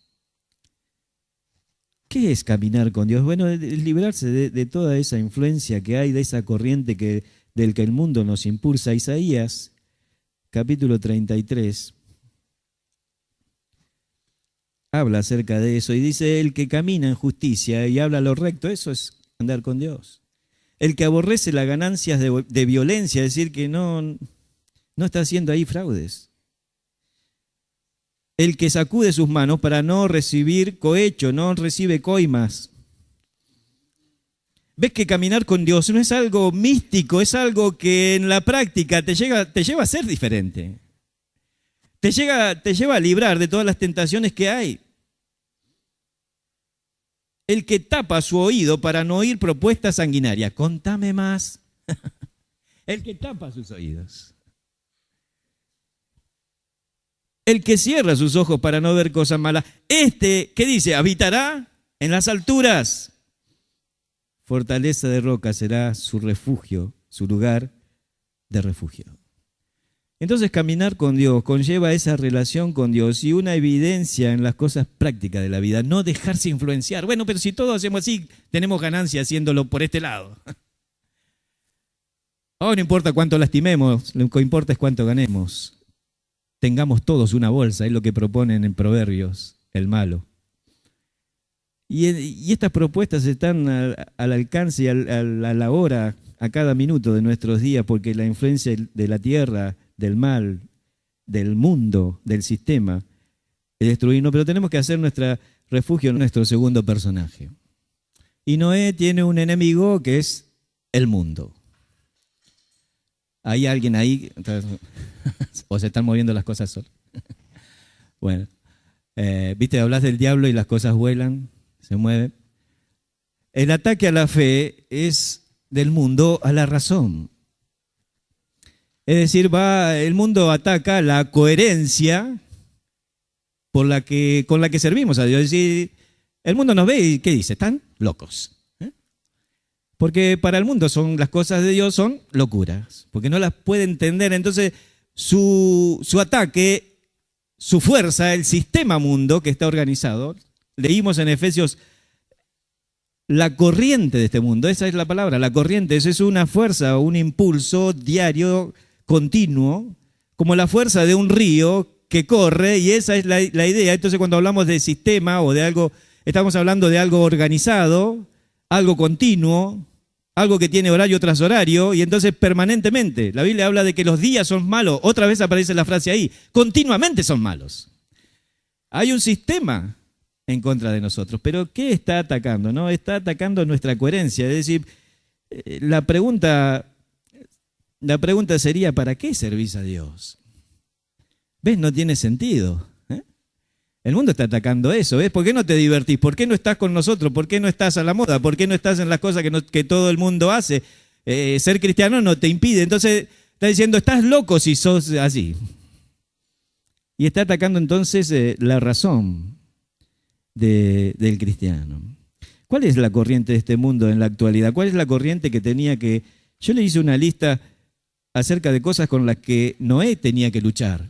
¿Qué es caminar con Dios? Bueno, es liberarse de toda esa influencia que hay, de esa corriente del que el mundo nos impulsa. Isaías, capítulo 33, habla acerca de eso y dice, el que camina en justicia y habla lo recto, eso es andar con Dios. El que aborrece las ganancias de violencia, es decir, que no está haciendo ahí fraudes. El que sacude sus manos para no recibir cohecho, no recibe coimas. ¿Ves que caminar con Dios no es algo místico, es algo que en la práctica te lleva a ser diferente? Te lleva a librar de todas las tentaciones que hay. El que tapa su oído para no oír propuestas sanguinarias. Contame más. El que tapa sus oídos. El que cierra sus ojos para no ver cosas malas. ¿Qué dice? Habitará en las alturas. Fortaleza de roca será su refugio, su lugar de refugio. Entonces caminar con Dios conlleva esa relación con Dios y una evidencia en las cosas prácticas de la vida, no dejarse influenciar. Bueno, pero si todos hacemos así, tenemos ganancia haciéndolo por este lado. Oh, no importa cuánto lastimemos, lo que importa es cuánto ganemos. Tengamos todos una bolsa, es lo que proponen en Proverbios, el malo. Y estas propuestas están al alcance y a la hora, a cada minuto de nuestros días, porque la influencia de la tierra, del mal, del mundo, del sistema, es destruirnos, pero tenemos que hacer nuestro refugio en nuestro segundo personaje. Y Noé tiene un enemigo que es el mundo. ¿Hay alguien ahí? ¿O se están moviendo las cosas solas? Bueno, ¿viste? Hablas del diablo y las cosas vuelan, se mueven. El ataque a la fe es del mundo a la razón. Es decir, el mundo ataca la coherencia con la que servimos a Dios. Es decir, el mundo nos ve y ¿qué dice? Están locos. Porque para el mundo las cosas de Dios son locuras, porque no las puede entender. Entonces, su ataque, su fuerza, el sistema mundo que está organizado, leímos en Efesios, la corriente de este mundo, esa es la palabra, la corriente, eso es una fuerza, un impulso diario, continuo, como la fuerza de un río que corre, y esa es la idea. Entonces, cuando hablamos de sistema o de algo, estamos hablando de algo organizado, algo continuo, algo que tiene horario tras horario, y entonces permanentemente. La Biblia habla de que los días son malos, otra vez aparece la frase ahí, continuamente son malos. Hay un sistema en contra de nosotros, pero ¿qué está atacando? ¿No? Está atacando nuestra coherencia, es decir, la pregunta sería, ¿para qué servís a Dios? ¿Ves? No tiene sentido. El mundo está atacando eso, ¿ves? ¿Por qué no te divertís? ¿Por qué no estás con nosotros? ¿Por qué no estás a la moda? ¿Por qué no estás en las cosas que todo el mundo hace? Ser cristiano no te impide. Entonces está diciendo, estás loco si sos así. Y está atacando entonces la razón del cristiano. ¿Cuál es la corriente de este mundo en la actualidad? ¿Cuál es la corriente que tenía que...? Yo le hice una lista acerca de cosas con las que Noé tenía que luchar.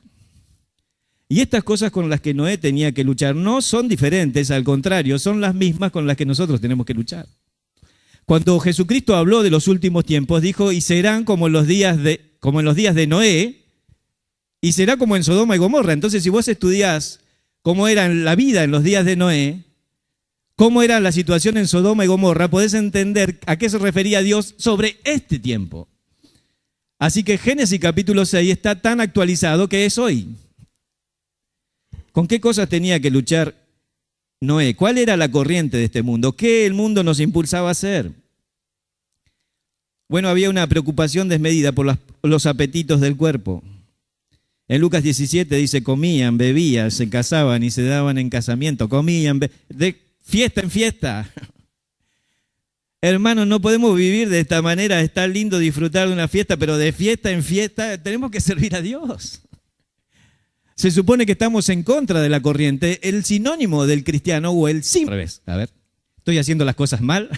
Y estas cosas con las que Noé tenía que luchar no son diferentes, al contrario, son las mismas con las que nosotros tenemos que luchar. Cuando Jesucristo habló de los últimos tiempos, dijo, y serán como en los días de Noé, y será como en Sodoma y Gomorra. Entonces, si vos estudiás cómo era la vida en los días de Noé, cómo era la situación en Sodoma y Gomorra, podés entender a qué se refería Dios sobre este tiempo. Así que Génesis capítulo 6 está tan actualizado que es hoy. ¿Con qué cosas tenía que luchar Noé? ¿Cuál era la corriente de este mundo? ¿Qué el mundo nos impulsaba a hacer? Bueno, había una preocupación desmedida por los apetitos del cuerpo. En Lucas 17 dice, comían, bebían, se casaban y se daban en casamiento, comían, de fiesta en fiesta. Hermanos, no podemos vivir de esta manera, está lindo disfrutar de una fiesta, pero de fiesta en fiesta tenemos que servir a Dios. Se supone que estamos en contra de la corriente. El sinónimo del cristiano o el sí. Al revés, a ver, estoy haciendo las cosas mal,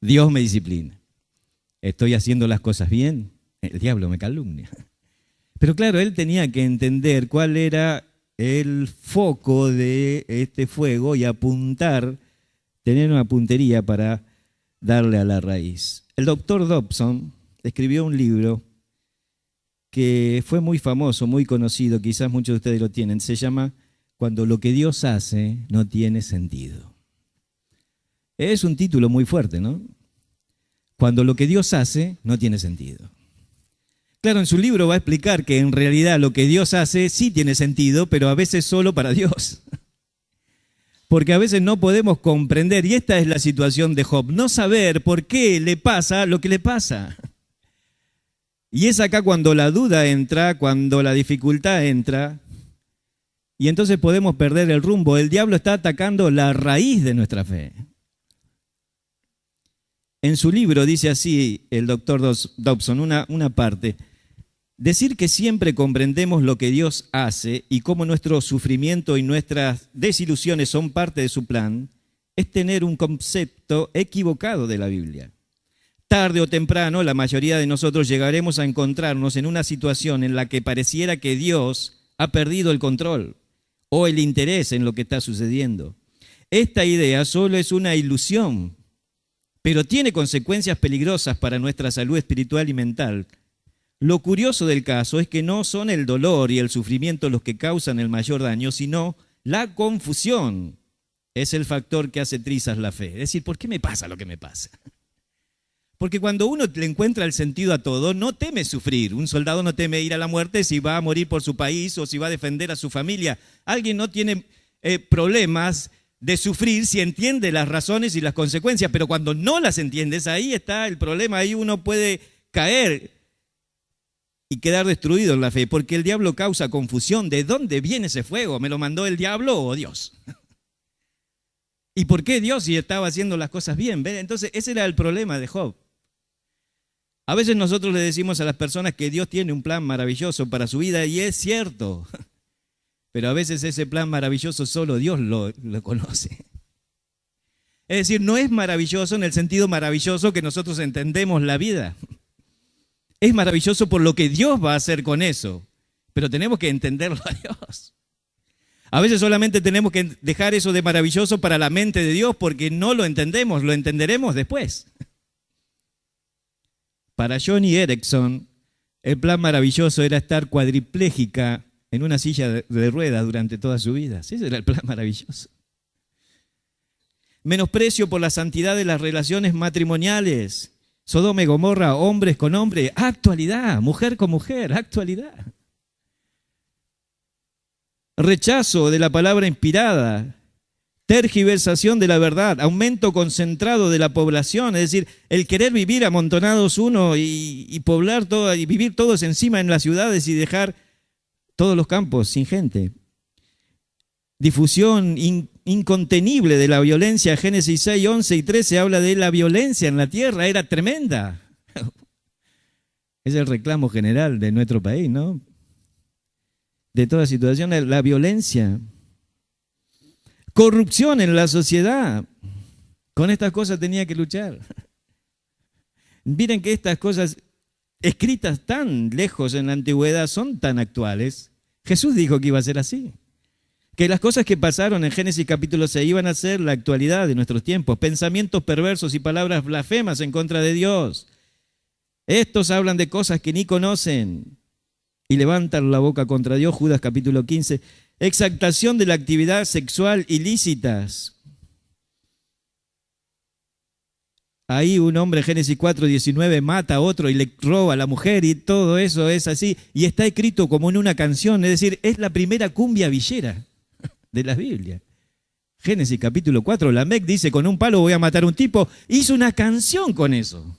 Dios me disciplina. Estoy haciendo las cosas bien, el diablo me calumnia. Pero claro, él tenía que entender cuál era el foco de este fuego y apuntar, tener una puntería para darle a la raíz. El doctor Dobson escribió un libro que fue muy famoso, muy conocido, quizás muchos de ustedes lo tienen, se llama Cuando lo que Dios hace no tiene sentido. Es un título muy fuerte, ¿no? Cuando lo que Dios hace no tiene sentido. Claro, en su libro va a explicar que en realidad lo que Dios hace sí tiene sentido, pero a veces solo para Dios. Porque a veces no podemos comprender, y esta es la situación de Job, no saber por qué le pasa lo que le pasa. Y es acá cuando la duda entra, cuando la dificultad entra, y entonces podemos perder el rumbo. El diablo está atacando la raíz de nuestra fe. En su libro dice así el doctor Dobson, una parte, decir que siempre comprendemos lo que Dios hace y cómo nuestro sufrimiento y nuestras desilusiones son parte de su plan, es tener un concepto equivocado de la Biblia. Tarde o temprano, la mayoría de nosotros llegaremos a encontrarnos en una situación en la que pareciera que Dios ha perdido el control o el interés en lo que está sucediendo. Esta idea solo es una ilusión, pero tiene consecuencias peligrosas para nuestra salud espiritual y mental. Lo curioso del caso es que no son el dolor y el sufrimiento los que causan el mayor daño, sino la confusión. Es el factor que hace trizas la fe. Es decir, ¿por qué me pasa lo que me pasa? Porque cuando uno le encuentra el sentido a todo, no teme sufrir. Un soldado no teme ir a la muerte si va a morir por su país o si va a defender a su familia. Alguien no tiene problemas de sufrir si entiende las razones y las consecuencias, pero cuando no las entiendes, ahí está el problema. Ahí uno puede caer y quedar destruido en la fe, porque el diablo causa confusión. ¿De dónde viene ese fuego? ¿Me lo mandó el diablo o Dios? ¿Y por qué Dios si estaba haciendo las cosas bien? ¿Ven? Entonces ese era el problema de Job. A veces nosotros le decimos a las personas que Dios tiene un plan maravilloso para su vida y es cierto, pero a veces ese plan maravilloso solo Dios lo conoce. Es decir, no es maravilloso en el sentido maravilloso que nosotros entendemos la vida. Es maravilloso por lo que Dios va a hacer con eso, pero tenemos que entenderlo a Dios. A veces solamente tenemos que dejar eso de maravilloso para la mente de Dios porque no lo entendemos, lo entenderemos después. Para Johnny Erickson, el plan maravilloso era estar cuadripléjica en una silla de ruedas durante toda su vida. Ese era el plan maravilloso. Menosprecio por la santidad de las relaciones matrimoniales. Sodoma y Gomorra, hombres con hombres, actualidad, mujer con mujer, actualidad. Rechazo de la palabra inspirada, tergiversación de la verdad, aumento concentrado de la población, es decir, el querer vivir amontonados uno y poblar todo y vivir todos encima en las ciudades y dejar todos los campos sin gente. Difusión incontenible de la violencia. Génesis 6, 11 y 13 habla de la violencia en la tierra, era tremenda. Es el reclamo general de nuestro país, ¿no? De toda situación, la violencia. Corrupción en la sociedad. Con estas cosas tenía que luchar. Miren que estas cosas escritas tan lejos en la antigüedad son tan actuales. Jesús dijo que iba a ser así. Que las cosas que pasaron en Génesis capítulo 6 iban a ser la actualidad de nuestros tiempos. Pensamientos perversos y palabras blasfemas en contra de Dios. Estos hablan de cosas que ni conocen y levantan la boca contra Dios. Judas capítulo 15. Exaltación de la actividad sexual ilícitas. Ahí un hombre, Génesis 4:19, mata a otro y le roba a la mujer y todo eso es así. Y está escrito como en una canción, es decir, es la primera cumbia villera de la Biblia. Génesis capítulo 4, Lamec dice, con un palo voy a matar a un tipo. Hizo una canción con eso.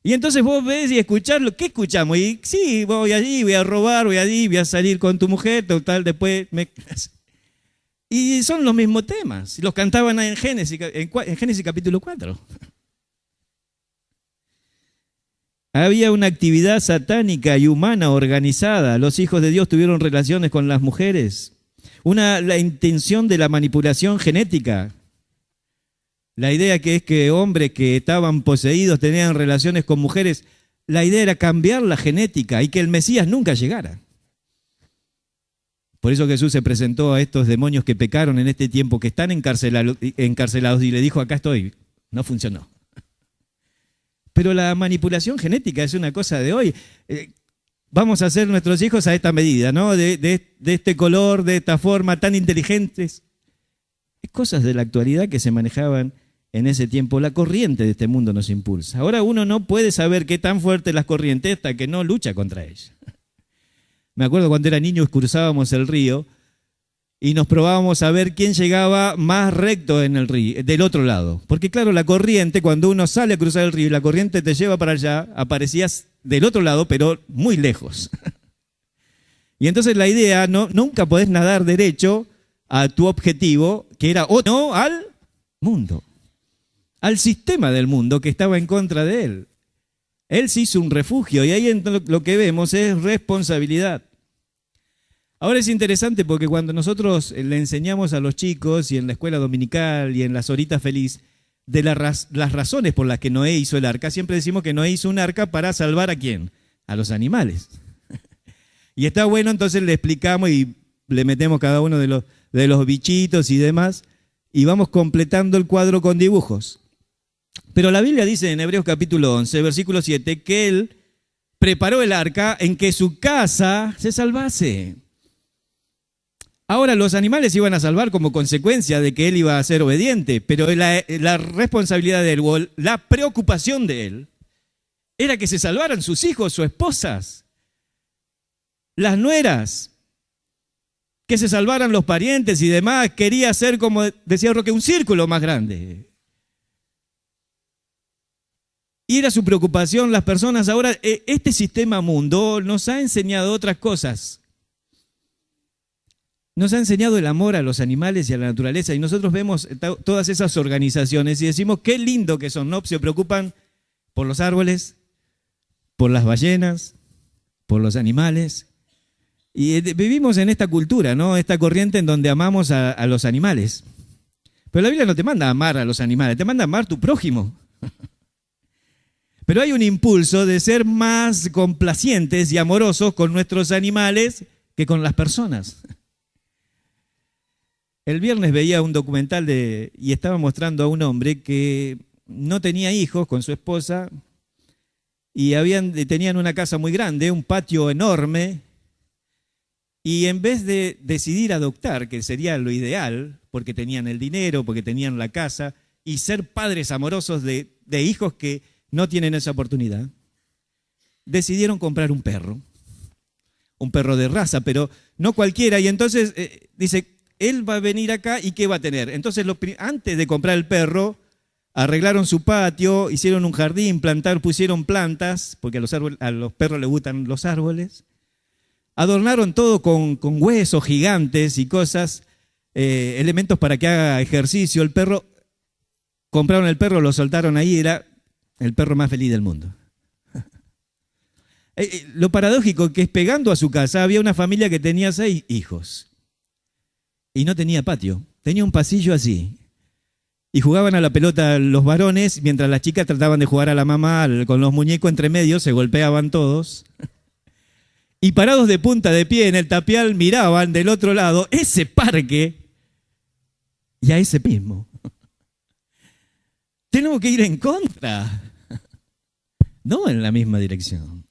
Y entonces vos ves y escuchás, ¿qué escuchamos? Y sí, voy allí, voy a robar, voy allí, voy a salir con tu mujer, total, después me... Y son los mismos temas. Los cantaban en Génesis capítulo 4. Había una actividad satánica y humana organizada. Los hijos de Dios tuvieron relaciones con las mujeres. La intención de la manipulación genética. La idea que es que hombres que estaban poseídos tenían relaciones con mujeres. La idea era cambiar la genética y que el Mesías nunca llegara. Por eso Jesús se presentó a estos demonios que pecaron en este tiempo, que están encarcelados y le dijo, acá estoy. No funcionó. Pero la manipulación genética es una cosa de hoy. Vamos a hacer nuestros hijos a esta medida, ¿no? De este color, de esta forma, tan inteligentes. Es cosas de la actualidad que se manejaban en ese tiempo. La corriente de este mundo nos impulsa. Ahora uno no puede saber qué tan fuerte las corrientes hasta que no lucha contra ellas. Me acuerdo cuando era niño cruzábamos el río y nos probábamos a ver quién llegaba más recto en el río, del otro lado. Porque claro, la corriente, cuando uno sale a cruzar el río y la corriente te lleva para allá, aparecías del otro lado, pero muy lejos. Y entonces la idea, nunca podés nadar derecho a tu objetivo, que era no al mundo, al sistema del mundo que estaba en contra de él. Él se hizo un refugio y ahí lo que vemos es responsabilidad. Ahora es interesante porque cuando nosotros le enseñamos a los chicos y en la escuela dominical y en las horitas feliz de las razones por las que Noé hizo el arca, siempre decimos que Noé hizo un arca para salvar ¿a quién? A los animales. Y está bueno, entonces le explicamos y le metemos cada uno de los bichitos y demás y vamos completando el cuadro con dibujos. Pero la Biblia dice en Hebreos capítulo 11, versículo 7, que él preparó el arca en que su casa se salvase. Ahora los animales iban a salvar como consecuencia de que él iba a ser obediente, pero la responsabilidad de él, o la preocupación de él, era que se salvaran sus hijos, sus esposas, las nueras, que se salvaran los parientes y demás. Quería hacer, como decía Roque, un círculo más grande. Y era su preocupación las personas. Ahora, este sistema mundo nos ha enseñado otras cosas. Nos ha enseñado el amor a los animales y a la naturaleza y nosotros vemos todas esas organizaciones y decimos qué lindo que son, ¿no? Se preocupan por los árboles, por las ballenas, por los animales. Y vivimos en esta cultura, ¿no? Esta corriente en donde amamos a los animales. Pero la Biblia no te manda a amar a los animales, te manda a amar a tu prójimo. Pero hay un impulso de ser más complacientes y amorosos con nuestros animales que con las personas. El viernes veía un documental y estaba mostrando a un hombre que no tenía hijos con su esposa y tenían una casa muy grande, un patio enorme, y en vez de decidir adoptar, que sería lo ideal, porque tenían el dinero, porque tenían la casa, y ser padres amorosos de hijos que no tienen esa oportunidad, decidieron comprar un perro de raza, pero no cualquiera, y entonces dice, él va a venir acá y ¿qué va a tener? Entonces, antes de comprar el perro, arreglaron su patio, hicieron un jardín, pusieron plantas, porque a los perros les gustan los árboles. Adornaron todo con huesos gigantes y cosas, elementos para que haga ejercicio. Compraron el perro, lo soltaron ahí, era el perro más feliz del mundo. Lo paradójico que es, pegando a su casa, había una familia que tenía 6 hijos. Y no tenía patio, tenía un pasillo así. Y jugaban a la pelota los varones, mientras las chicas trataban de jugar a la mamá con los muñecos entre medio, se golpeaban todos. Y parados de punta de pie en el tapial, miraban del otro lado ese parque y a ese mismo. Tenemos que ir en contra, no en la misma dirección.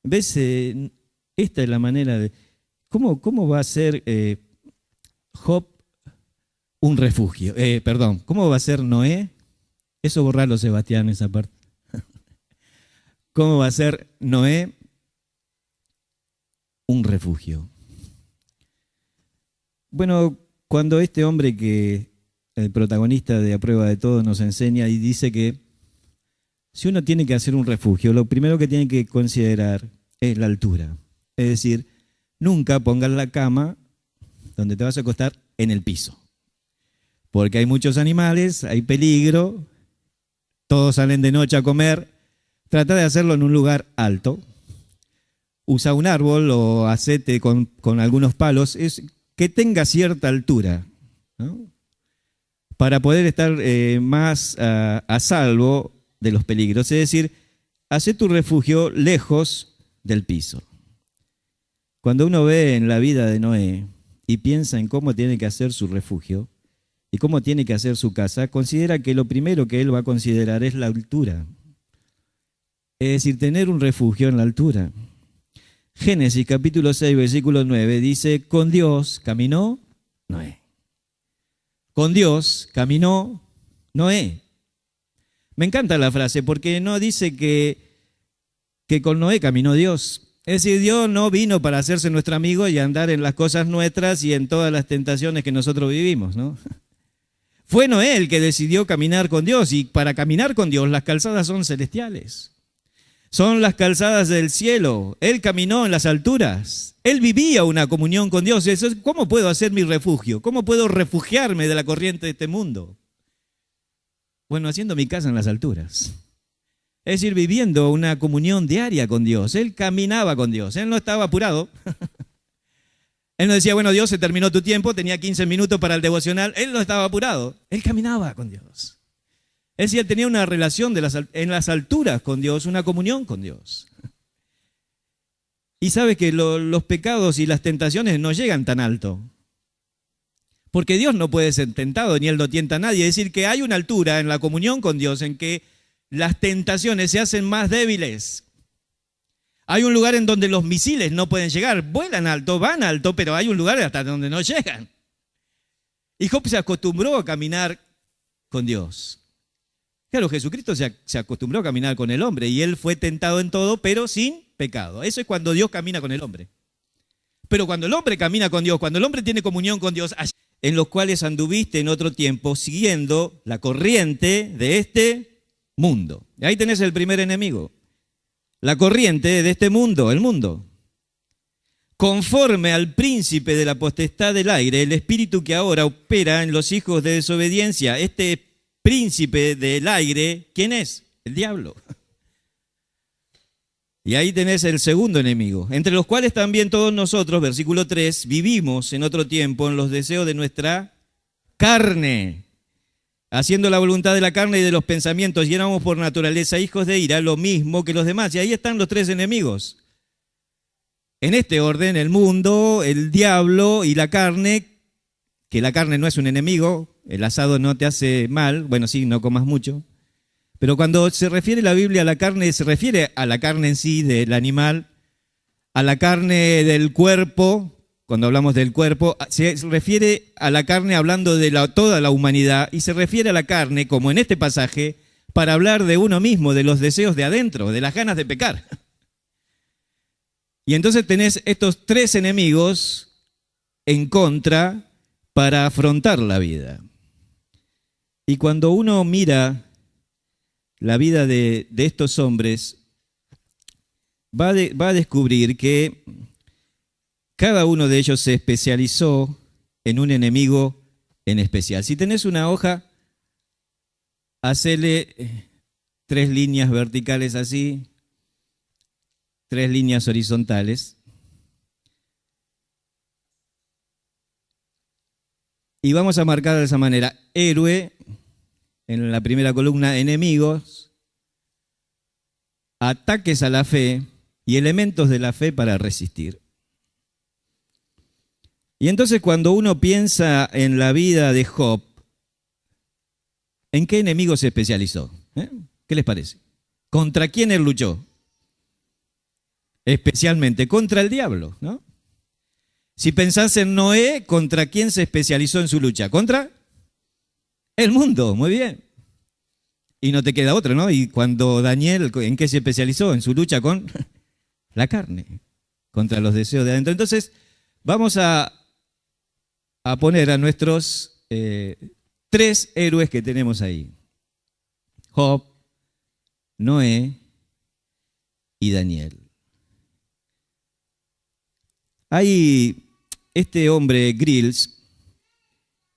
¿Ves? Esta es la manera de... ¿Cómo va a ser Job un refugio? ¿Cómo va a ser Noé? Eso borralo, Sebastián, esa parte. ¿Cómo va a ser Noé un refugio? Bueno, cuando este hombre que el protagonista de A Prueba de Todo nos enseña y dice que si uno tiene que hacer un refugio, lo primero que tiene que considerar es la altura. Es decir, nunca pongas la cama donde te vas a acostar en el piso. Porque hay muchos animales, hay peligro, todos salen de noche a comer. Trata de hacerlo en un lugar alto. Usa un árbol o hacete con algunos palos, es que tenga cierta altura, ¿no? Para poder estar más a salvo de los peligros. Es decir, hace tu refugio lejos del piso. Cuando uno ve en la vida de Noé y piensa en cómo tiene que hacer su refugio y cómo tiene que hacer su casa, considera que lo primero que él va a considerar es la altura. Es decir, tener un refugio en la altura. Génesis capítulo 6, versículo 9 dice, con Dios caminó Noé. Con Dios caminó Noé. Me encanta la frase porque no dice que con Noé caminó Dios. Es decir, Dios no vino para hacerse nuestro amigo y andar en las cosas nuestras y en todas las tentaciones que nosotros vivimos, ¿no? Fue Noé el que decidió caminar con Dios, y para caminar con Dios las calzadas son celestiales. Son las calzadas del cielo. Él caminó en las alturas. Él vivía una comunión con Dios. ¿Cómo puedo hacer mi refugio? ¿Cómo puedo refugiarme de la corriente de este mundo? Bueno, haciendo mi casa en las alturas. Es decir, viviendo una comunión diaria con Dios. Él caminaba con Dios. Él no estaba apurado. Él no decía, bueno, Dios, se terminó tu tiempo, tenía 15 minutos para el devocional. Él no estaba apurado. Él caminaba con Dios. Es decir, él tenía una relación en las alturas con Dios, una comunión con Dios. Y sabe que los pecados y las tentaciones no llegan tan alto. Porque Dios no puede ser tentado, ni Él no tienta a nadie. Es decir, que hay una altura en la comunión con Dios en que las tentaciones se hacen más débiles. Hay un lugar en donde los misiles no pueden llegar. Vuelan alto, van alto, pero hay un lugar hasta donde no llegan. Y Job se acostumbró a caminar con Dios. Claro, Jesucristo se acostumbró a caminar con el hombre y Él fue tentado en todo, pero sin pecado. Eso es cuando Dios camina con el hombre. Pero cuando el hombre camina con Dios, cuando el hombre tiene comunión con Dios, en los cuales anduviste en otro tiempo siguiendo la corriente de este mundo. Y ahí tenés el primer enemigo. La corriente de este mundo, el mundo. Conforme al príncipe de la potestad del aire, el espíritu que ahora opera en los hijos de desobediencia. Este príncipe del aire, ¿quién es? El diablo. Y ahí tenés el segundo enemigo, entre los cuales también todos nosotros, versículo 3, vivimos en otro tiempo en los deseos de nuestra carne, haciendo la voluntad de la carne y de los pensamientos, y éramos por naturaleza hijos de ira, lo mismo que los demás. Y ahí están los tres enemigos. En este orden, el mundo, el diablo y la carne, que la carne no es un enemigo, el asado no te hace mal, bueno, sí, no comas mucho. Pero cuando se refiere la Biblia a la carne, se refiere a la carne en sí del animal, a la carne del cuerpo, cuando hablamos del cuerpo, se refiere a la carne hablando de toda la humanidad, y se refiere a la carne, como en este pasaje, para hablar de uno mismo, de los deseos de adentro, de las ganas de pecar. Y entonces tenés estos tres enemigos en contra para afrontar la vida. Y cuando uno mira la vida de estos hombres, va a descubrir que cada uno de ellos se especializó en un enemigo en especial. Si tenés una hoja, hacele 3 líneas verticales así, 3 líneas horizontales. Y vamos a marcar de esa manera: héroe, en la primera columna, enemigos, ataques a la fe y elementos de la fe para resistir. Y entonces cuando uno piensa en la vida de Job, ¿en qué enemigo se especializó? ¿Qué les parece? ¿Contra quién él luchó? Especialmente contra el diablo, ¿no? Si pensás en Noé, ¿contra quién se especializó en su lucha? ¿Contra el mundo? Muy bien. Y no te queda otro, ¿no? Y cuando Daniel, ¿en qué se especializó? En su lucha con la carne, contra los deseos de adentro. Entonces, vamos a poner a nuestros 3 héroes que tenemos ahí. Job, Noé y Daniel. Este hombre, Grills,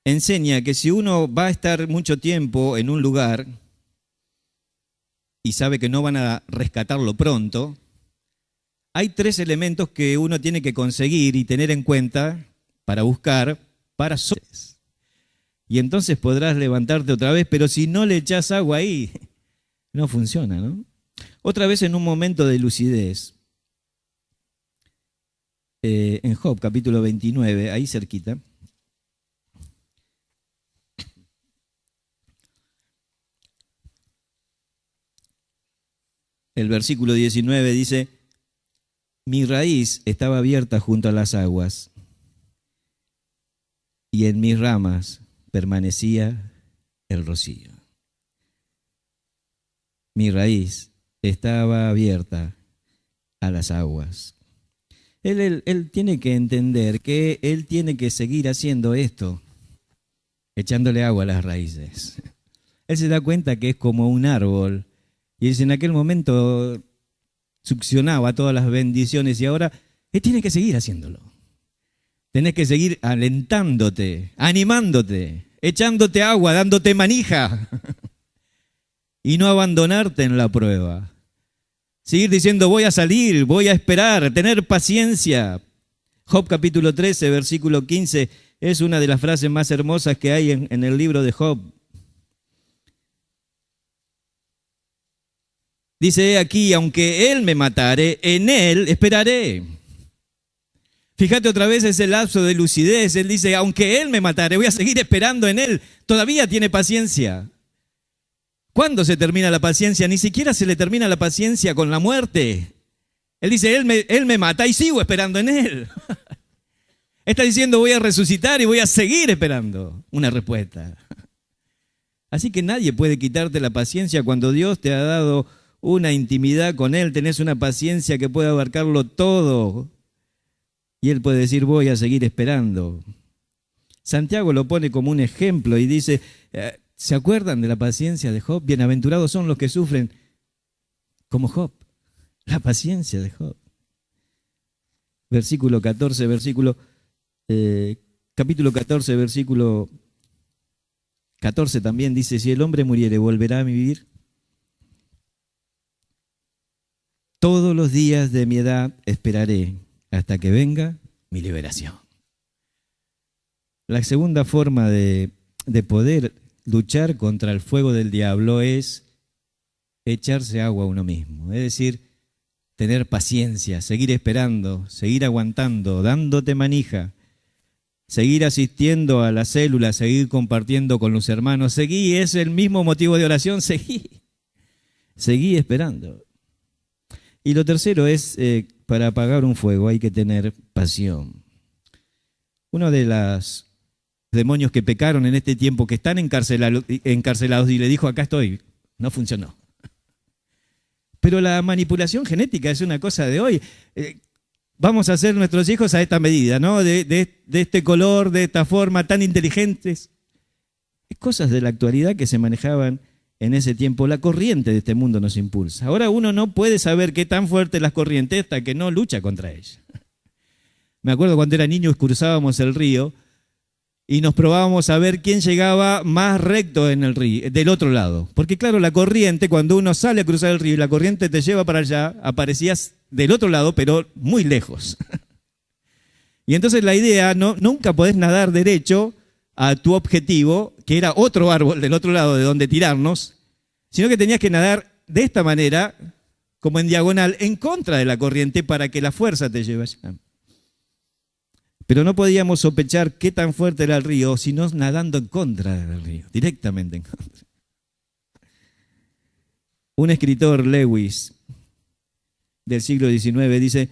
enseña que si uno va a estar mucho tiempo en un lugar y sabe que no van a rescatarlo pronto, hay 3 elementos que uno tiene que conseguir y tener en cuenta para buscar para sobrevivir. Y entonces podrás levantarte otra vez, pero si no le echas agua ahí, no funciona, ¿no? Otra vez en un momento de lucidez, en Job, capítulo 29, ahí cerquita, el versículo 19 dice: mi raíz estaba abierta junto a las aguas, y en mis ramas permanecía el rocío. Mi raíz estaba abierta a las aguas. Él tiene que entender que él tiene que seguir haciendo esto, echándole agua a las raíces. Él se da cuenta que es como un árbol, y dice, en aquel momento succionaba todas las bendiciones y ahora él tiene que seguir haciéndolo. Tenés que seguir alentándote, animándote, echándote agua, dándote manija y no abandonarte en la prueba. Seguir diciendo voy a salir, voy a esperar, tener paciencia. Job capítulo 13, versículo 15 es una de las frases más hermosas que hay en el libro de Job. Dice aquí, aunque él me matare, en él esperaré. Fíjate otra vez ese lapso de lucidez. Él dice, aunque él me matare, voy a seguir esperando en él. Todavía tiene paciencia. ¿Cuándo se termina la paciencia? Ni siquiera se le termina la paciencia con la muerte. Él dice, él me mata y sigo esperando en él. Está diciendo, voy a resucitar y voy a seguir esperando una respuesta. Así que nadie puede quitarte la paciencia cuando Dios te ha dado una intimidad con Él, tenés una paciencia que puede abarcarlo todo. Y Él puede decir, voy a seguir esperando. Santiago lo pone como un ejemplo y dice, ¿se acuerdan de la paciencia de Job? Bienaventurados son los que sufren como Job. La paciencia de Job. Versículo 14, capítulo 14, versículo 14 también dice, si el hombre muriere, ¿volverá a vivir? Todos los días de mi edad esperaré hasta que venga mi liberación. La segunda forma de poder luchar contra el fuego del diablo es echarse agua a uno mismo. Es decir, tener paciencia, seguir esperando, seguir aguantando, dándote manija, seguir asistiendo a las células, seguir compartiendo con los hermanos. Seguí, es el mismo motivo de oración, seguí esperando. Y lo tercero es, para apagar un fuego hay que tener pasión. Uno de los demonios que pecaron en este tiempo, que están encarcelados y le dijo, acá estoy, no funcionó. Pero la manipulación genética es una cosa de hoy. Vamos a hacer nuestros hijos a esta medida, ¿no? De este color, de esta forma, tan inteligentes. Es cosas de la actualidad que se manejaban en ese tiempo. La corriente de este mundo nos impulsa. Ahora uno no puede saber qué tan fuerte es la corriente hasta que no lucha contra ella. Me acuerdo cuando era niño cruzábamos el río y nos probábamos a ver quién llegaba más recto en el río, del otro lado. Porque claro, la corriente, cuando uno sale a cruzar el río y la corriente te lleva para allá, aparecías del otro lado, pero muy lejos. Y entonces la idea, nunca podés nadar derecho a tu objetivo, que era otro árbol del otro lado de donde tirarnos, sino que tenías que nadar de esta manera, como en diagonal, en contra de la corriente para que la fuerza te lleve allá. Pero no podíamos sospechar qué tan fuerte era el río, sino nadando en contra del río, directamente en contra. Un escritor, Lewis, del siglo XIX, dice,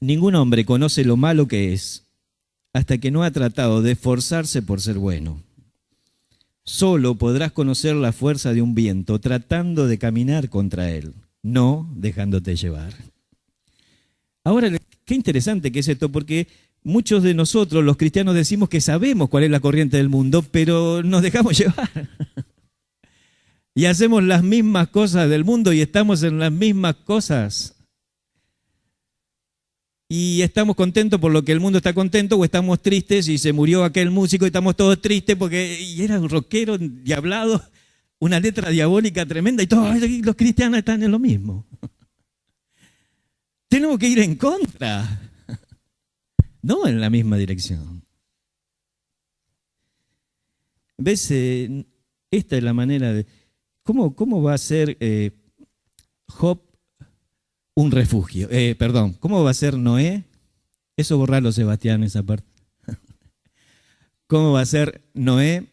ningún hombre conoce lo malo que es hasta que no ha tratado de esforzarse por ser bueno. Solo podrás conocer la fuerza de un viento tratando de caminar contra él, no dejándote llevar. Ahora, qué interesante que es esto, porque muchos de nosotros, los cristianos, decimos que sabemos cuál es la corriente del mundo, pero nos dejamos llevar. y hacemos las mismas cosas del mundo y estamos en las mismas cosas. Y estamos contentos por lo que el mundo está contento, o estamos tristes y se murió aquel músico y estamos todos tristes porque y era un rockero diablado, una letra diabólica tremenda y todos los cristianos están en lo mismo. Tenemos que ir en contra, no en la misma dirección. ¿Ves? Esta es la manera de... ¿Cómo va a ser Job un refugio? ¿Cómo va a ser Noé? Eso borralo, Sebastián, esa parte. ¿Cómo va a ser Noé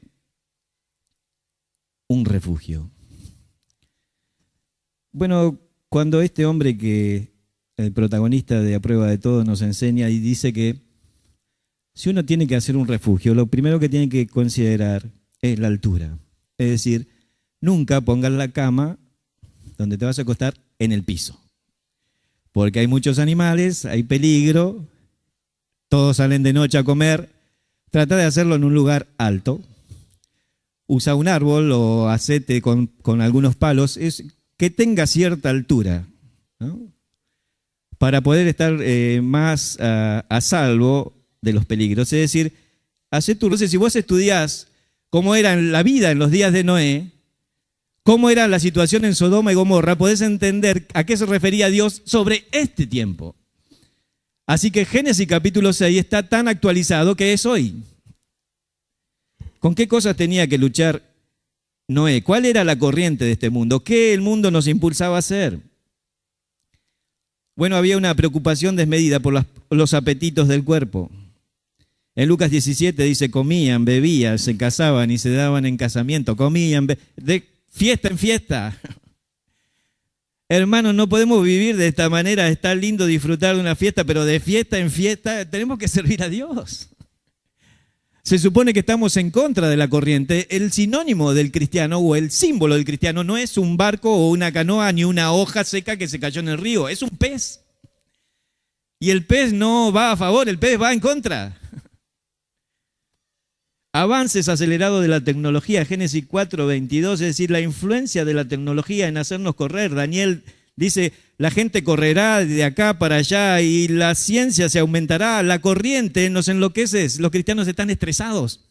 un refugio? Bueno, cuando este hombre que el protagonista de A Prueba de Todo nos enseña y dice que si uno tiene que hacer un refugio, lo primero que tiene que considerar es la altura. Es decir, nunca pongas la cama donde te vas a acostar en el piso. Porque hay muchos animales, hay peligro, todos salen de noche a comer. Trata de hacerlo en un lugar alto. Usa un árbol o hacete con algunos palos, es que tenga cierta altura, ¿no? Para poder estar más a salvo de los peligros. Es decir, si vos estudiás cómo era la vida en los días de Noé, cómo era la situación en Sodoma y Gomorra, podés entender a qué se refería Dios sobre este tiempo. Así que Génesis capítulo 6 está tan actualizado que es hoy. ¿Con qué cosas tenía que luchar Noé? ¿Cuál era la corriente de este mundo? ¿Qué el mundo nos impulsaba a hacer? Bueno, había una preocupación desmedida por los apetitos del cuerpo. En Lucas 17 dice, comían, bebían, se casaban y se daban en casamiento. Comían, de fiesta en fiesta. Hermanos, no podemos vivir de esta manera. Está lindo disfrutar de una fiesta, pero de fiesta en fiesta tenemos que servir a Dios. Se supone que estamos en contra de la corriente. El sinónimo del cristiano o el símbolo del cristiano no es un barco o una canoa ni una hoja seca que se cayó en el río. Es un pez. Y el pez no va a favor, el pez va en contra. Avances acelerados de la tecnología, Génesis 4:22, es decir, la influencia de la tecnología en hacernos correr. Daniel dice, la gente correrá de acá para allá y la ciencia se aumentará, la corriente nos enloquece, los cristianos están estresados.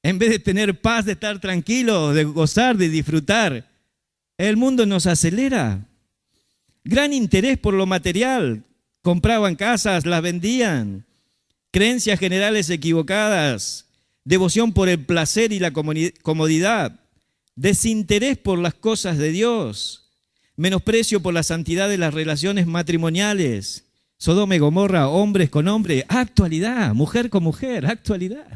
En vez de tener paz, de estar tranquilos, de gozar, de disfrutar, el mundo nos acelera. Gran interés por lo material, compraban casas, las vendían. Creencias generales equivocadas, devoción por el placer y la comodidad, desinterés por las cosas de Dios, menosprecio por la santidad de las relaciones matrimoniales, Sodoma y Gomorra, hombres con hombres, actualidad, mujer con mujer, actualidad.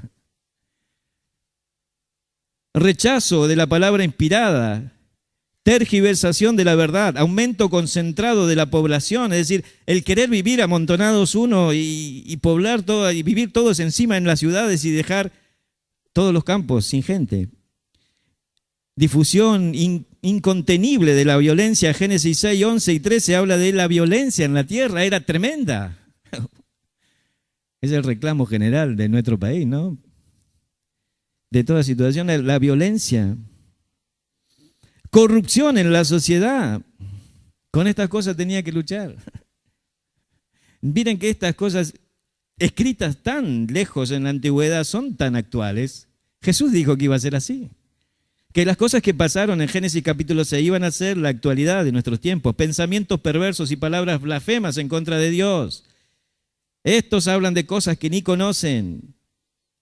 Rechazo de la palabra inspirada, tergiversación de la verdad, aumento concentrado de la población, es decir, el querer vivir amontonados uno y poblar todo y vivir todos encima en las ciudades y dejar todos los campos sin gente. Difusión incontenible de la violencia, Génesis 6, 11 y 13 habla de la violencia en la tierra, era tremenda. Es el reclamo general de nuestro país, ¿no? De toda situación, la violencia. Corrupción en la sociedad. Con estas cosas tenía que luchar. Miren que estas cosas escritas tan lejos en la antigüedad son tan actuales. Jesús dijo que iba a ser así. Que las cosas que pasaron en Génesis capítulo 6 iban a ser la actualidad de nuestros tiempos. Pensamientos perversos y palabras blasfemas en contra de Dios. Estos hablan de cosas que ni conocen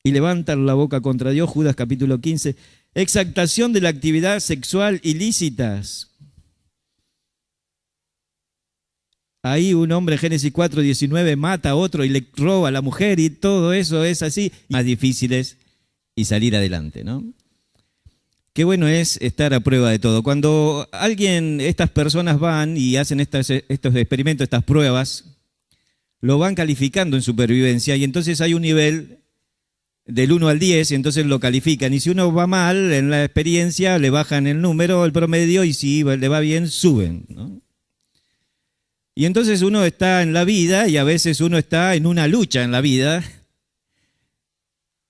y levantan la boca contra Dios. Judas capítulo 15. Exaltación de la actividad sexual ilícitas. Ahí un hombre, Génesis 4:19, mata a otro y le roba a la mujer y todo eso es así. Más difíciles y salir adelante, ¿no? Qué bueno es estar a prueba de todo. Cuando estas personas van y hacen estos experimentos, estas pruebas, lo van calificando en supervivencia y entonces hay un nivel del 1 al 10 y entonces lo califican. Y si uno va mal en la experiencia, le bajan el número, el promedio, y si le va bien, suben, ¿no? Y entonces uno está en la vida y a veces uno está en una lucha en la vida,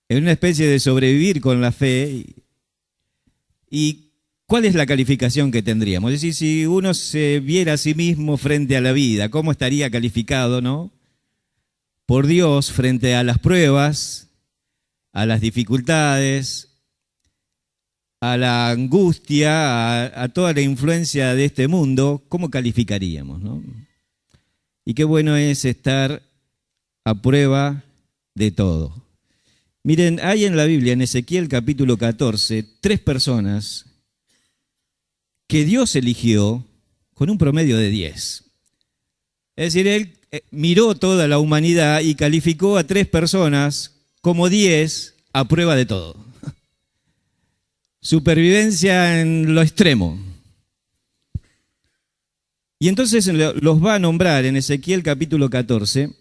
en una especie de sobrevivir con la fe. ¿Y cuál es la calificación que tendríamos? Es decir, si uno se viera a sí mismo frente a la vida, ¿cómo estaría calificado, no? Por Dios frente a las pruebas, a las dificultades, a la angustia, a toda la influencia de este mundo, ¿cómo calificaríamos, no? Y qué bueno es estar a prueba de todo. Miren, hay en la Biblia, en Ezequiel capítulo 14, 3 personas que Dios eligió con un promedio de 10. Es decir, Él miró toda la humanidad y calificó a 3 personas como 10 a prueba de todo. Supervivencia en lo extremo. Y entonces los va a nombrar en Ezequiel capítulo 14.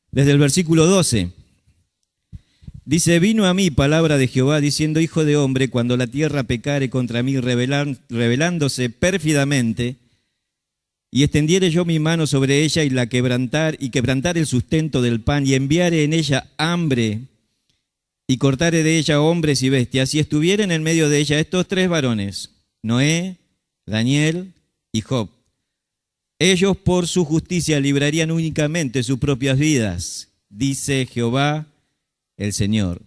Desde el versículo 12. Dice, vino a mí palabra de Jehová diciendo, hijo de hombre, cuando la tierra pecare contra mí rebelándose pérfidamente, y extendiere yo mi mano sobre ella y la quebrantar el sustento del pan, y enviare en ella hambre, y cortare de ella hombres y bestias, y estuvieren en medio de ella estos 3 varones, Noé, Daniel y Job. Ellos por su justicia librarían únicamente sus propias vidas, dice Jehová el Señor.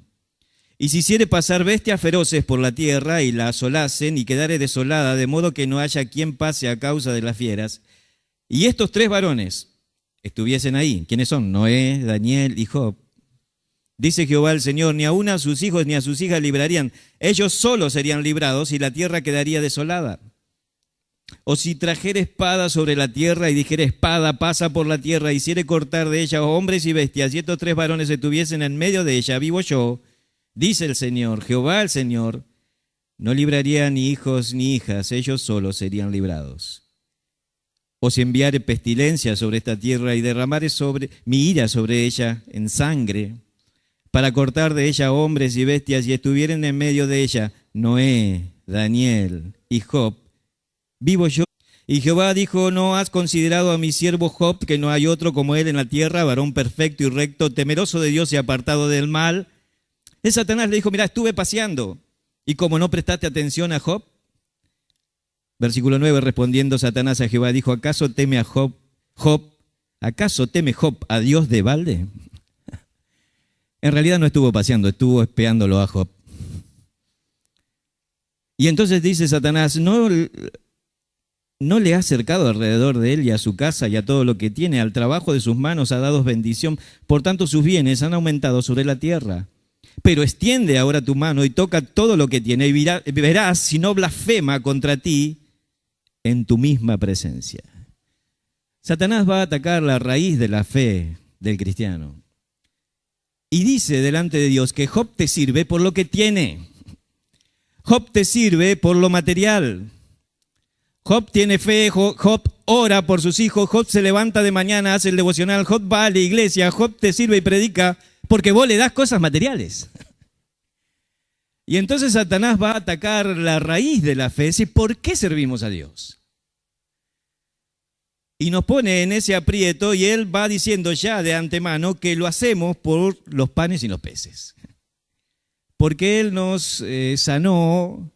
Y si hiciere pasar bestias feroces por la tierra y la asolasen y quedare desolada, de modo que no haya quien pase a causa de las fieras, y estos 3 varones estuviesen ahí, ¿quiénes son? Noé, Daniel y Job. Dice Jehová el Señor, ni aun a sus hijos ni a sus hijas librarían, ellos solos serían librados y la tierra quedaría desolada. O si trajere espada sobre la tierra y dijere espada pasa por la tierra, hiciere cortar de ella hombres y bestias, y estos 3 varones estuviesen en medio de ella, vivo yo, dice el Señor, Jehová el Señor, no libraría ni hijos ni hijas, ellos solos serían librados. O si enviare pestilencia sobre esta tierra y derramare mi ira sobre ella en sangre, para cortar de ella hombres y bestias, y estuvieren en medio de ella Noé, Daniel y Job, vivo yo. Y Jehová dijo, ¿no has considerado a mi siervo Job, que no hay otro como él en la tierra, varón perfecto y recto, temeroso de Dios y apartado del mal? El Satanás le dijo, mira, estuve paseando, y como no prestaste atención a Job. Versículo 9, respondiendo Satanás a Jehová, dijo, ¿acaso teme a Job, acaso teme Job a Dios de balde? En realidad no estuvo paseando, estuvo espiándolo a Job. Y entonces dice Satanás, ¿no le ha acercado alrededor de él y a su casa y a todo lo que tiene? Al trabajo de sus manos ha dado bendición, por tanto sus bienes han aumentado sobre la tierra. Pero extiende ahora tu mano y toca todo lo que tiene, y verás si no blasfema contra ti en tu misma presencia. Satanás va a atacar la raíz de la fe del cristiano. Y dice delante de Dios que Job te sirve por lo que tiene. Job te sirve por lo material. Job tiene fe, Job ora por sus hijos, Job se levanta de mañana, hace el devocional, Job va a la iglesia, Job te sirve y predica porque vos le das cosas materiales. Y entonces Satanás va a atacar la raíz de la fe, es decir, ¿por qué servimos a Dios? Y nos pone en ese aprieto y él va diciendo ya de antemano que lo hacemos por los panes y los peces. Porque él nos sanó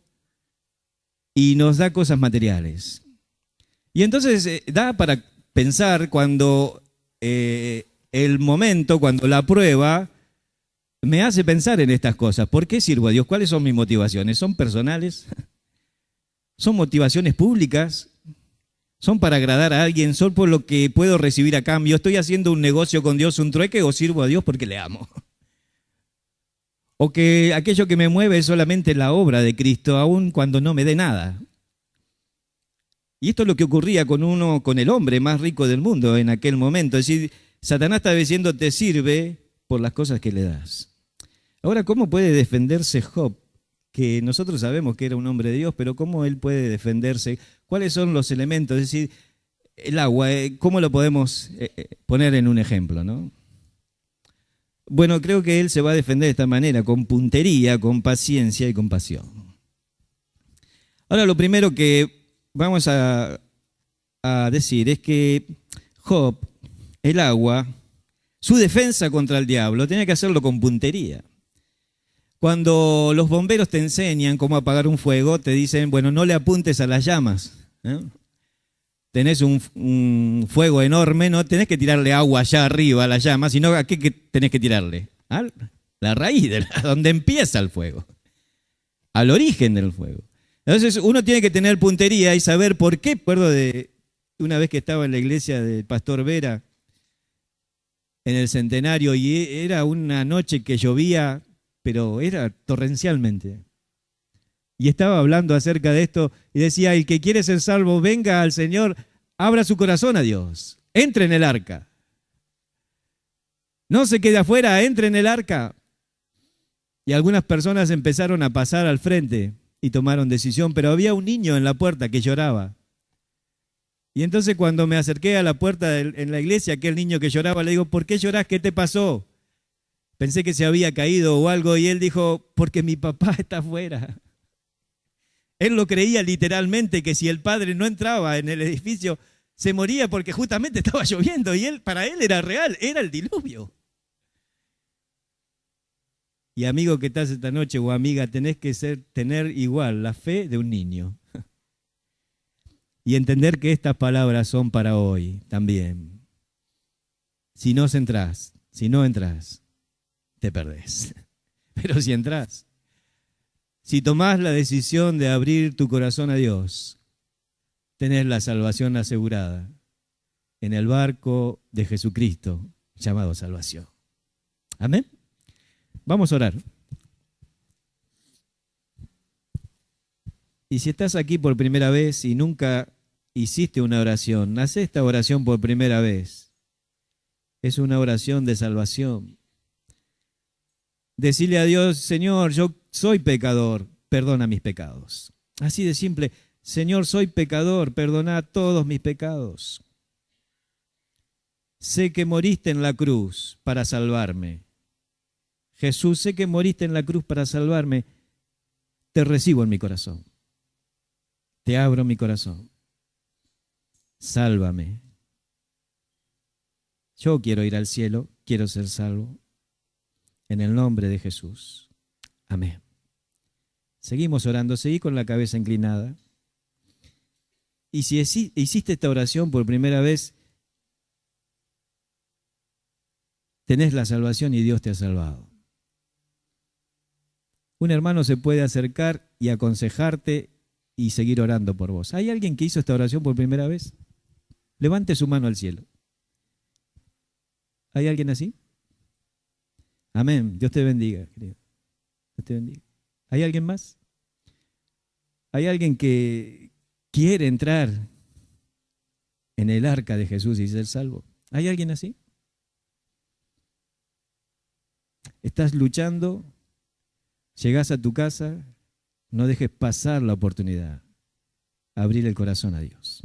y nos da cosas materiales. Y entonces da para pensar cuando el momento, cuando la prueba me hace pensar en estas cosas. ¿Por qué sirvo a Dios? ¿Cuáles son mis motivaciones? ¿Son personales? ¿Son motivaciones públicas? ¿Son para agradar a alguien? ¿Son por lo que puedo recibir a cambio? ¿Estoy haciendo un negocio con Dios, un trueque, o sirvo a Dios porque le amo? O que aquello que me mueve es solamente la obra de Cristo, aun cuando no me dé nada. Y esto es lo que ocurría con el hombre más rico del mundo en aquel momento. Es decir, Satanás está diciendo, te sirve por las cosas que le das. Ahora, ¿cómo puede defenderse Job? Que nosotros sabemos que era un hombre de Dios, pero ¿cómo él puede defenderse? ¿Cuáles son los elementos? Es decir, el agua, ¿cómo lo podemos poner en un ejemplo, no? Bueno, creo que él se va a defender de esta manera, con puntería, con paciencia y con pasión. Ahora, lo primero que vamos a decir es que Job el agua, su defensa contra el diablo, tenía que hacerlo con puntería. Cuando los bomberos te enseñan cómo apagar un fuego, te dicen, bueno, no le apuntes a las llamas. Tenés un fuego enorme, no tenés que tirarle agua allá arriba a la llama, sino a qué tenés que tirarle. A la raíz, donde empieza el fuego, al origen del fuego. Entonces uno tiene que tener puntería y saber por qué. Recuerdo de una vez que estaba en la iglesia del pastor Vera, en el centenario, y era una noche que llovía, pero era torrencialmente. Y estaba hablando acerca de esto y decía, el que quiere ser salvo, venga al Señor, abra su corazón a Dios, entre en el arca. No se quede afuera, entre en el arca. Y algunas personas empezaron a pasar al frente y tomaron decisión, pero había un niño en la puerta que lloraba. Y entonces cuando me acerqué a la puerta en la iglesia, aquel niño que lloraba, le digo, ¿por qué llorás? ¿Qué te pasó? Pensé que se había caído o algo, y él dijo, porque mi papá está afuera. Él lo creía literalmente, que si el padre no entraba en el edificio, se moría porque justamente estaba lloviendo, y para él era real, era el diluvio. Y amigo que estás esta noche, o amiga, tenés que tener igual la fe de un niño. Y entender que estas palabras son para hoy también. Si no entras, te perdés. Pero si entras, si tomás la decisión de abrir tu corazón a Dios, tenés la salvación asegurada en el barco de Jesucristo llamado salvación. Amén. Vamos a orar. Y si estás aquí por primera vez y nunca hiciste una oración, haz esta oración por primera vez. Es una oración de salvación. Decirle a Dios, Señor, yo soy pecador, perdona mis pecados. Así de simple, Señor, soy pecador, perdona todos mis pecados. Sé que moriste en la cruz para salvarme. Jesús, sé que moriste en la cruz para salvarme. Te recibo en mi corazón. Te abro mi corazón. Sálvame. Yo quiero ir al cielo, quiero ser salvo. En el nombre de Jesús. Amén. Seguimos orando, seguí con la cabeza inclinada. Y si hiciste esta oración por primera vez, tenés la salvación y Dios te ha salvado. Un hermano se puede acercar y aconsejarte y seguir orando por vos. ¿Hay alguien que hizo esta oración por primera vez? Levante su mano al cielo. ¿Hay alguien así? Amén. Dios te bendiga, querido. Dios te bendiga. ¿Hay alguien más? ¿Hay alguien que quiere entrar en el arca de Jesús y ser salvo? ¿Hay alguien así? ¿Estás luchando? Llegás a tu casa, no dejes pasar la oportunidad. Abrir el corazón a Dios.